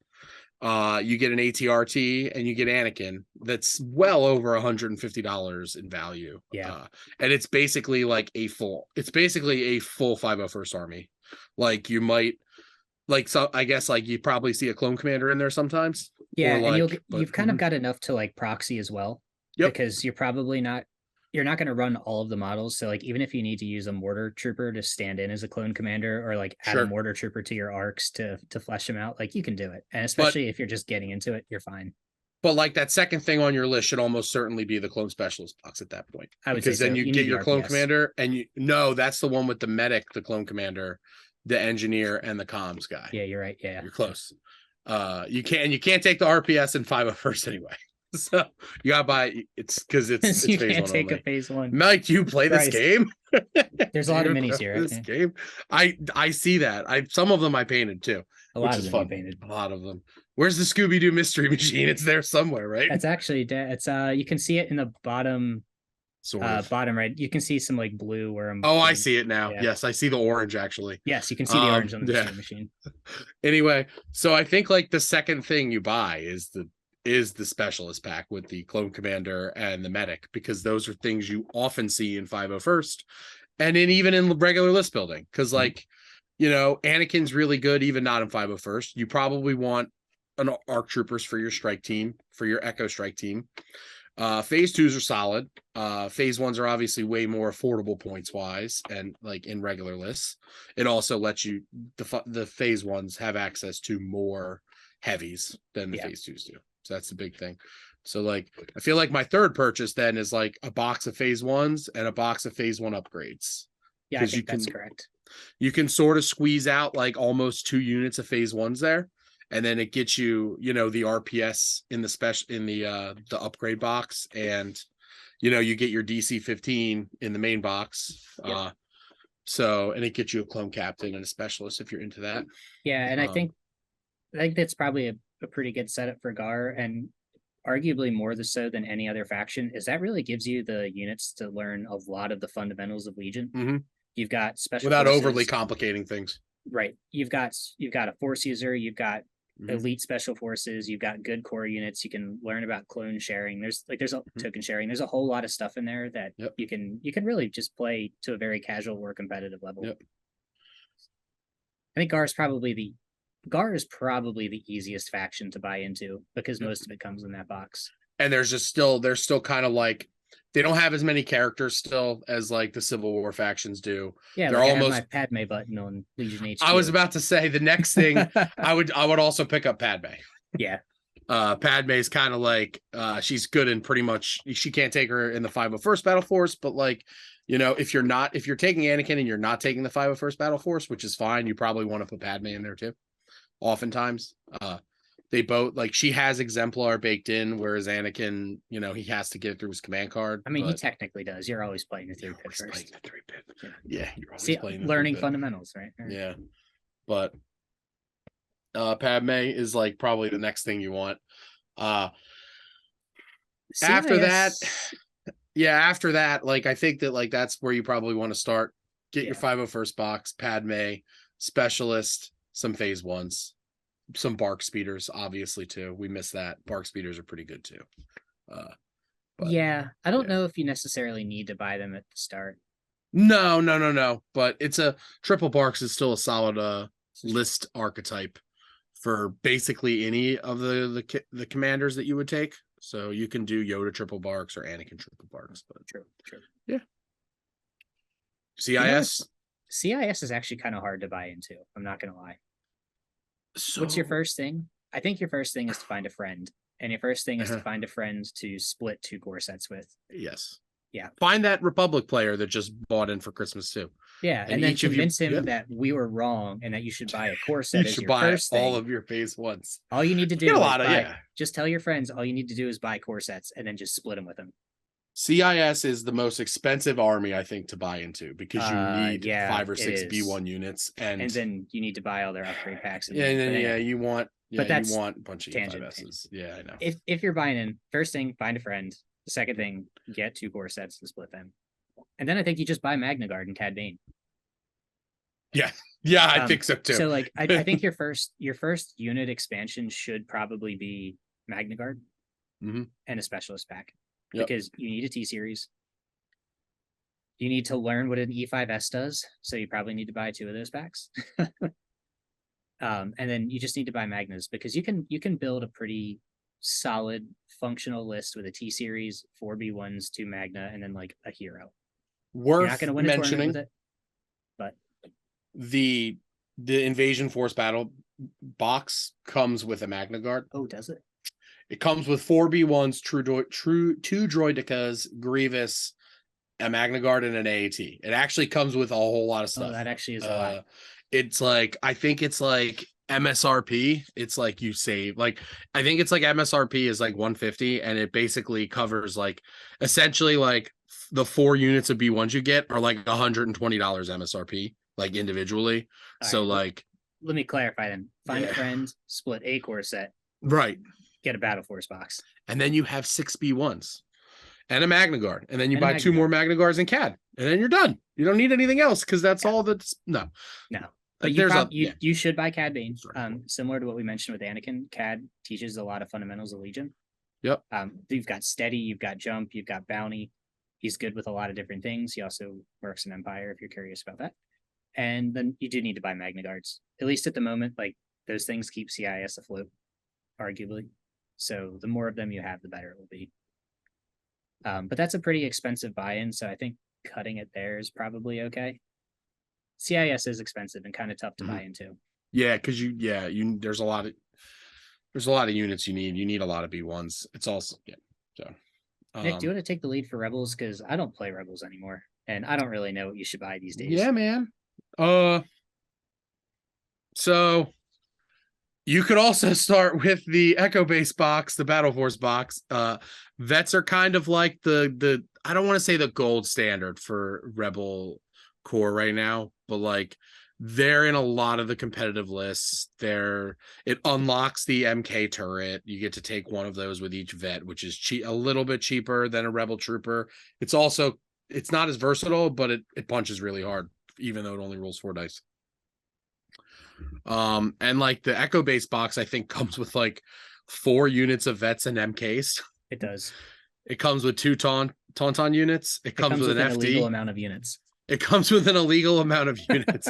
You get an ATRT and you get Anakin. That's well over $150 in value. Yeah. And it's basically like a full 501st army. Like you might like, so I guess like you probably see a clone commander in there sometimes. Yeah, Or and like, you've kind of got enough to like proxy as well. Yep. Because you're not going to run all of the models. So like even if you need to use a mortar trooper to stand in as a clone commander, or like add a mortar trooper to your arcs to flesh them out, like you can do it. And especially if you're just getting into it, you're fine. But like that second thing on your list should almost certainly be the clone specialist box at that point. I would because say then so. you get your clone commander, and that's the one with the medic, the clone commander, the engineer, and the comms guy. Yeah, you're right. Yeah, you're close. You can't take the RPS in 501st anyway. So you gotta buy because it's you phase can't one take only. a phase one. Mike, do you play this game? There's a lot of minis here. This game, I see that. Some of them I painted too. A lot of them you painted. A lot of them. Where's the Scooby Doo mystery machine? It's there somewhere, right? That's actually it's you can see it in the bottom. Sort of. Bottom right, you can see some like blue where I'm. Oh, I see it now. Yeah. Yes, I see the orange actually. Yes, you can see the orange on the machine. Anyway, so I think like the second thing you buy is the specialist pack with the clone commander and the medic, because those are things you often see in 501st and even in regular list building. Because like, Anakin's really good, even not in 501st. You probably want an ARC troopers for your strike team, for your Echo strike team. Phase 2s are solid. Phase 1s are obviously way more affordable points wise, and like in regular lists, it also lets you the phase 1s have access to more heavies than the phase 2s do. So that's the big thing. So like, I feel like my third purchase then is like a box of phase 1s and a box of phase 1 upgrades. Yeah, I think that's correct. You can sort of squeeze out like almost 2 units of phase 1s there. And then it gets you, the RPS in the upgrade box, and you get your DC-15 in the main box. Yep. And it gets you a clone captain and a specialist if you're into that. Yeah, and I think that's probably a pretty good setup for Gar, and arguably more so than any other faction, is that really gives you the units to learn a lot of the fundamentals of Legion. Mm-hmm. You've got special without overly complicating things. Right. You've got a force user, you've got elite special forces, you've got good core units, you can learn about clone sharing, there's a token sharing, there's a whole lot of stuff in there that you can really just play to a very casual or competitive level. I think Gar is probably the easiest faction to buy into, because most of it comes in that box. And they're still kind of like, they don't have as many characters still as like the Civil War factions do. Yeah, they're like almost I have my Padme button on Legion HQ. I was about to say the next thing I would also pick up Padme. Yeah. Padme is kind of like she's good in pretty much, she can't take her in the 501st Battle Force, but like, if you're taking Anakin and you're not taking the 501st Battle Force, which is fine, you probably want to put Padme in there too. Oftentimes. They both, like, she has Exemplar baked in, whereas Anakin, he has to get it through his command card. I mean, he technically does. You're always playing the 3-pip first. Yeah, you're always playing learning fundamentals, right? Yeah, but Padme is like probably the next thing you want. After that, like I think that like that's where you probably want to start. Get your 501st box, Padme, specialist, some phase 1s. Some bark speeders, obviously, too. We miss that. Bark speeders are pretty good too. I don't know if you necessarily need to buy them at the start. No. But it's a triple barks is still a solid list archetype for basically any of the commanders that you would take. So you can do Yoda triple barks or Anakin triple barks. But true. Yeah. CIS. CIS is actually kind of hard to buy into. I'm not gonna lie. So, what's your first thing? I think your first thing is to find a friend, and your first thing is to find a friend to split 2 core sets with. Yes. Yeah. Find that Republic player that just bought in for Christmas too. Yeah, and then convince him that we were wrong and that you should buy a core set as your first thing. All of your phase 1s. All you need to do just tell your friends all you need to do is buy core sets and then just split them with them. CIS is the most expensive army, I think, to buy into because you need Yeah, 5 or it 6 is. B1 units, And and then you need to buy all their upgrade packs. And then but anyway, you that's want a bunch of tangent. E5Ss. Yeah, I know. If you're buying in, first thing, find a friend. The second thing, get 2 core sets to split them. And then I think you just buy Magna Guard and Cad Bane. Yeah, I think so too. So like I think your first unit expansion should probably be Magna Guard Mhm. and a specialist pack. Yep. Because you need a T series. You need to learn what an E5S does, so you probably need to buy 2 of those packs. And then you just need to buy Magnas because you can build a pretty solid functional list with a T series, 4 B1s, 2 Magna, and then like a hero. You're not Worth going to win a tournament mentioning with it, but the Invasion Force Battle box comes with a Magna Guard. oh, does it? It comes with 4 B1s, two Droidicas, Grievous, a Magna Guard, and an AAT. It actually comes with a whole lot of stuff. Oh, that actually is a lot. It's like, I think it's like MSRP. It's like you save, like, I think it's like MSRP is like 150, and it basically covers like essentially like the 4 units of B1s you get are like $120 MSRP, like individually. All So right, like, let me clarify then. Find a Yeah. friend, split a core set, right. get a Battle Force box. And then you have 6 B1s and a Magna Guard. And then you And a buy Magna 2 more Guard. Magna Guards and CAD. And then you're done. You don't need anything else because that's Yeah. all that's no. No. But you should buy Cad Bane. Similar to what we mentioned with Anakin, Cad teaches a lot of fundamentals of Legion. Yep. You've got steady, you've got jump, you've got bounty. He's good with a lot of different things. He also works in Empire if you're curious about that. And then you do need to buy Magna Guards. At least at the moment, like those things keep CIS afloat, arguably. So the more of them you have, the better it will be. But that's a pretty expensive buy-in, so I think cutting it there is probably okay. CIS is expensive and kind of tough to buy into. Yeah, because there's a lot of units you need. You need a lot of B1s. It's also so Nick, do you want to take the lead for Rebels? Because I don't play Rebels anymore, and I don't really know what you should buy these days. Yeah, man. So you could also start with the Echo Base box, the Battle Force box. Vets are kind of like the I don't want to say the gold standard for Rebel core right now, but like they're in a lot of the competitive lists. It unlocks the MK turret. You get to take one of those with each vet, which is a little bit cheaper than a Rebel Trooper. It's not as versatile, but it punches really hard, even though it only rolls 4 dice. And like the Echo Base box, I think comes with like 4 units of vets and MKs. It does. It comes with 2 Tauntaun units. It comes with an FD. Illegal amount of units. It comes with an illegal amount of units.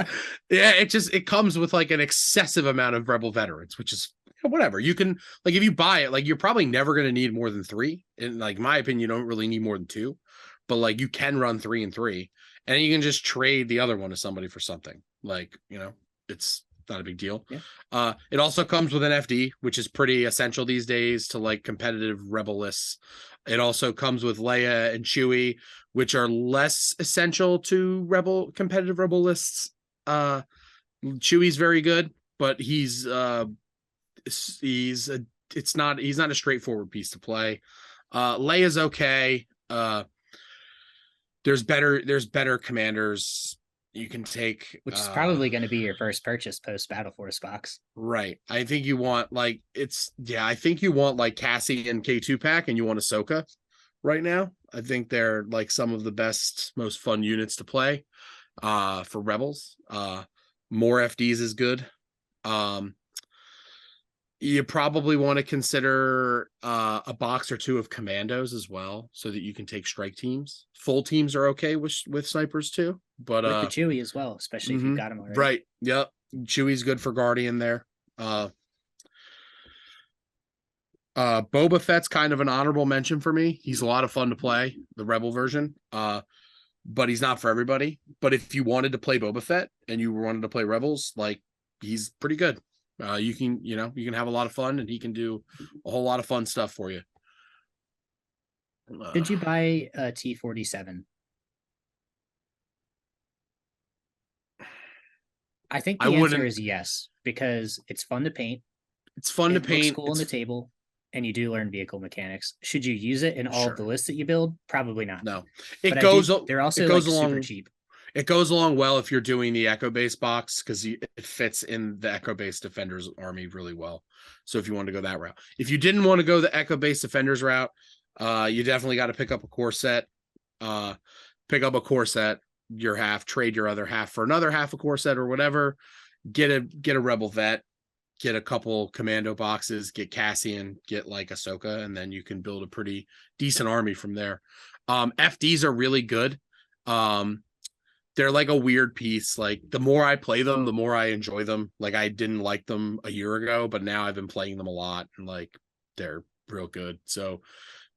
Yeah, it comes with like an excessive amount of Rebel veterans, which is whatever. You can, like, if you buy it, like, you're probably never going to need more than 3. In like my opinion, you don't really need more than 2, but like you can run 3 and 3, and you can just trade the other one to somebody for something. Like, it's not a big deal. Yeah. It also comes with an FD, which is pretty essential these days to like competitive Rebel lists. It also comes with Leia and Chewie, which are less essential to competitive Rebel lists. Chewie's very good, but he's not a straightforward piece to play. Leia's okay. There's better commanders you can take, which is probably going to be your first purchase post Battle Force box. Right. I think you want like Cassie and K2 pack, and you want Ahsoka right now. I think they're like some of the best, most fun units to play for Rebels. More FDs is good. You probably want to consider a box or 2 of commandos as well, so that you can take strike teams. Full teams are okay with snipers too, but with the Chewie as well, especially if you've got him already. Right. Yep. Chewie's good for Guardian there. Boba Fett's kind of an honorable mention for me. He's a lot of fun to play, the Rebel version. But he's not for everybody. But if you wanted to play Boba Fett and you wanted to play Rebels, like, he's pretty good. You can have a lot of fun, and he can do a whole lot of fun stuff for you. Did you buy a T-47? I think the answer is yes, because it's fun to paint. It's fun to paint. Looks cool on the table, and you do learn vehicle mechanics. Should you use it in all of the Sure. lists that you build? Probably not. No, But it I do. goes They're it also goes like super along. cheap. It goes along well if you're doing the Echo Base box because it fits in the Echo Base Defenders army really well. So if you want to go that route, if you didn't want to go the Echo Base Defenders route, you definitely got to pick up a core set. Pick up a core set, your half, trade your other half for another half a core set or whatever. Get a Rebel Vet, get a couple commando boxes, get Cassian, get like Ahsoka, and then you can build a pretty decent army from there. FDs are really good. They're like a weird piece. Like the more I play them, the more I enjoy them. Like I didn't like them a year ago, but now I've been playing them a lot and like they're real good. So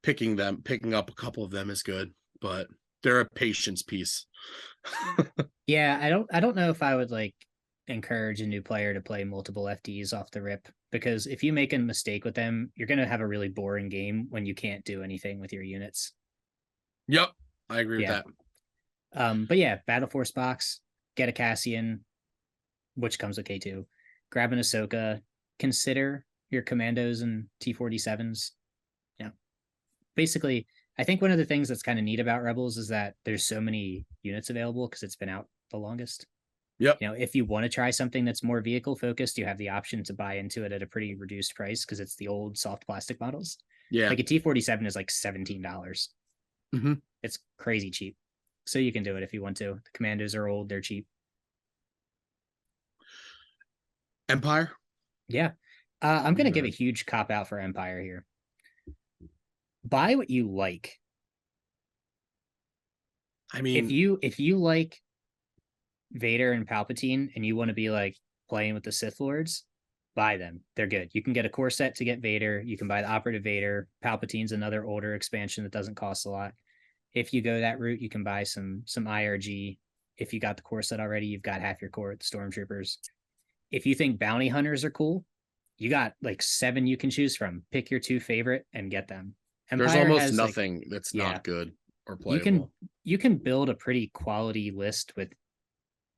picking up a couple of them is good, but they're a patience piece. Yeah, I don't know if I would like encourage a new player to play multiple FDs off the rip, because if you make a mistake with them, you're going to have a really boring game when you can't do anything with your units. Yep, I agree with Yeah. that. But yeah, Battle Force box, get a Cassian, which comes with K2. Grab an Ahsoka, consider your commandos and T-47s. Yeah. Basically, I think one of the things that's kind of neat about Rebels is that there's so many units available because it's been out the longest. Yep. You know, if you want to try something that's more vehicle focused, you have the option to buy into it at a pretty reduced price because it's the old soft plastic models. Yeah. Like a T-47 is like $17. Mm-hmm. It's crazy cheap. So you can do it if you want to. The commandos are old, they're cheap. Empire? Yeah. I'm going to give a huge cop out for Empire here. Buy what you like. I mean, if you like Vader and Palpatine and you want to be like playing with the Sith Lords, buy them. They're good. You can get a core set to get Vader. You can buy the Operative Vader. Palpatine's another older expansion that doesn't cost a lot. If you go that route, you can buy some IRG. If you got the core set already, you've got half your core with the Stormtroopers. If you think bounty hunters are cool, you got like 7 you can choose from. Pick your 2 favorite and get them. Empire there's almost nothing like, that's not good or playable. You can build a pretty quality list with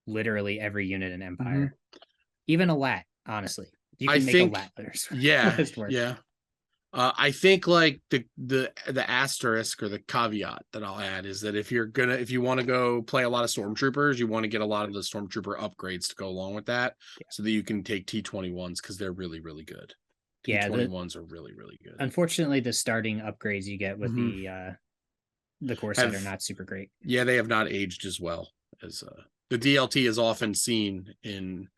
literally every unit in Empire. Even a LAT, honestly. You can make a LAT list. Yeah. Yeah. I think like the asterisk or the caveat that I'll add is that if you want to go play a lot of Stormtroopers, you want to get a lot of the Stormtrooper upgrades to go along with that, so that you can take T-21s because they're really, really good. T-21s are really, really good. Unfortunately, the starting upgrades you get with the core set are not super great. Yeah, they have not aged as well as the DLT is often seen in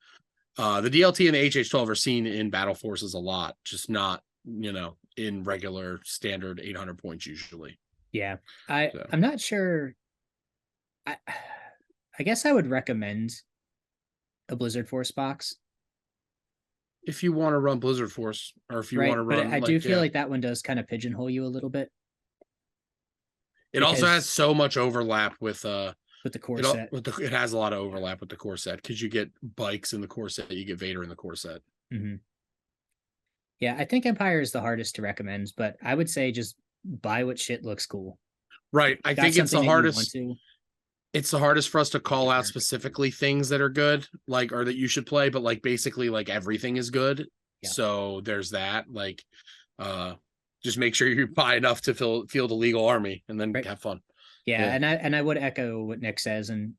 the DLT and the HH-12 are seen in Battle Forces a lot, just not in regular standard 800 points usually. Yeah, I'm not sure. I guess I would recommend a Blizzard Force box if you want to run Blizzard Force, or if you want to run. But I do feel like that one does kind of pigeonhole you a little bit. It also has so much overlap with the core set. It has a lot of overlap with the core set because you get bikes in the core set, you get Vader in the core set. Yeah, I think Empire is the hardest to recommend, but I would say just buy what shit looks cool. Right. I think it's the hardest. It's the hardest for us to call out specifically things that are good, like, or that you should play, but like basically like everything is good. Yeah. So there's that. Like, just make sure you buy enough to field a legal army and then have fun. Yeah, and I would echo what Nick says, and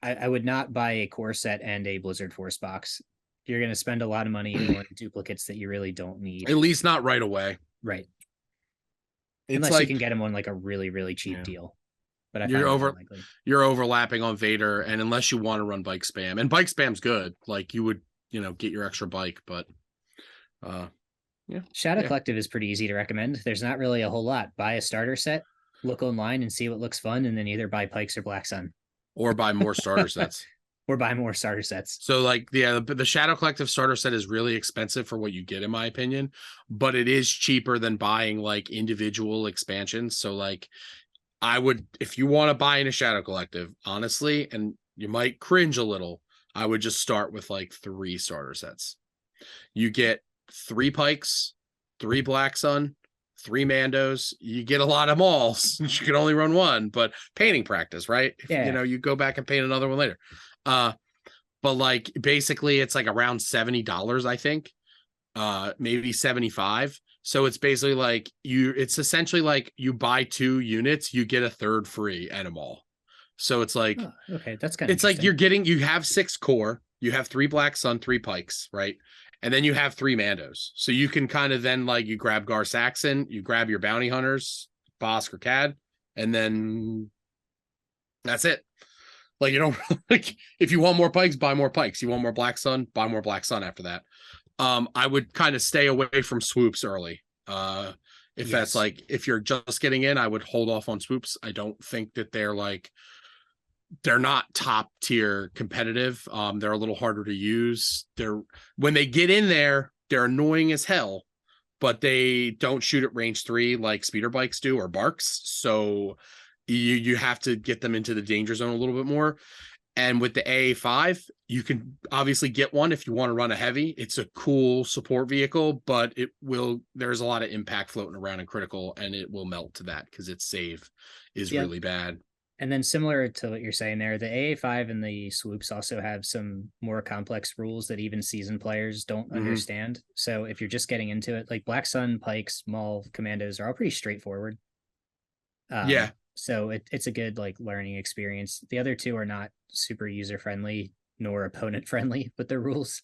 I would not buy a core set and a Blizzard Force box. You're going to spend a lot of money on duplicates that you really don't need. At least not right away. Right. Unless you can get them on like a really, really cheap deal. But I you're overlapping on Vader, and unless you want to run bike spam, and bike spam's good, like you would, get your extra bike, but Shadow Collective is pretty easy to recommend. There's not really a whole lot. Buy a starter set, look online and see what looks fun, and then either buy Pikes or Black Sun. Or buy more starter sets. Or buy more starter sets. So like the Shadow Collective starter set is really expensive for what you get, in my opinion, but it is cheaper than buying like individual expansions. So like I would, if you want to buy in a Shadow Collective, honestly, and you might cringe a little, I would just start with like 3 starter sets. You get 3 Pikes, 3 Black Sun, 3 Mandos. You get a lot of malls. You can only run 1, but painting practice, right? Yeah. You go back and paint another one later. But like basically it's like around $70, I think. maybe 75. So it's basically like it's essentially like you buy 2 units, you get a third free and a mall. So it's like, Oh, okay, that's kind of it's like you have 6 core, you have 3 Black Sun, 3 Pikes, right? And then you have 3 Mandos. So you can kind of then like you grab Gar Saxon, you grab your bounty hunters, Bosk or Cad, and then that's it. Like you don't like if you want more Pikes, buy more Pikes. You want more Black Sun, buy more Black Sun after that. I would kind of stay away from swoops early. If that's like if you're just getting in, I would hold off on swoops. I don't think that they're not top tier competitive. They're a little harder to use. When they get in there, they're annoying as hell, but they don't shoot at range 3 like speeder bikes do or barks. So you have to get them into the danger zone a little bit more. And with the AA5, you can obviously get one if you want to run a heavy. It's a cool support vehicle, but there's a lot of impact floating around in critical, and it will melt to that because its save is really bad. And then similar to what you're saying there, the AA5 and the swoops also have some more complex rules that even seasoned players don't understand. So if you're just getting into it, like Black Sun, Pikes, Maul, Commandos are all pretty straightforward. So it's a good like learning experience. The other 2 are not super user friendly nor opponent friendly with their rules.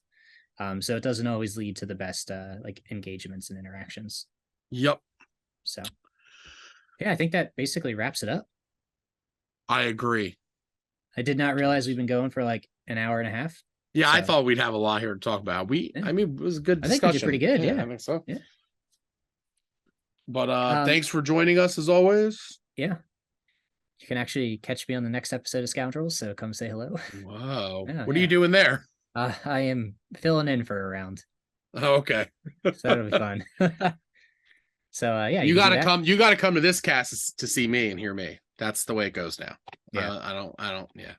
So it doesn't always lead to the best like engagements and interactions. Yep. So yeah, I think that basically wraps it up. I agree. I did not realize we've been going for like an hour and a half. Yeah, so I thought we'd have a lot here to talk about. I mean, it was a good discussion. I think we did pretty good. Yeah, I think so. Yeah. But thanks for joining us as always. Yeah. You can actually catch me on the next episode of Scoundrels, so come say hello. Wow. What are you doing there? I am filling in for a round. Oh, okay. So that'll be fun. So yeah, you gotta come to this cast to see me and hear me. That's the way it goes now. Yeah. I don't. Yeah.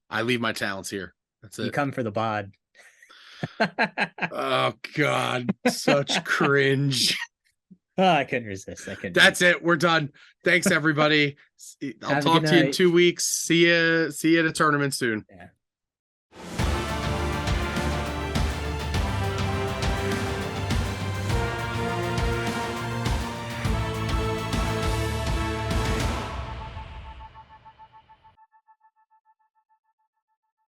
I leave my talents here. That's it. You come for the bod. Oh God, such cringe. Oh, I couldn't resist. That's it. We're done. Thanks, everybody. I'll talk to you in 2 weeks. See you at a tournament soon. Yeah.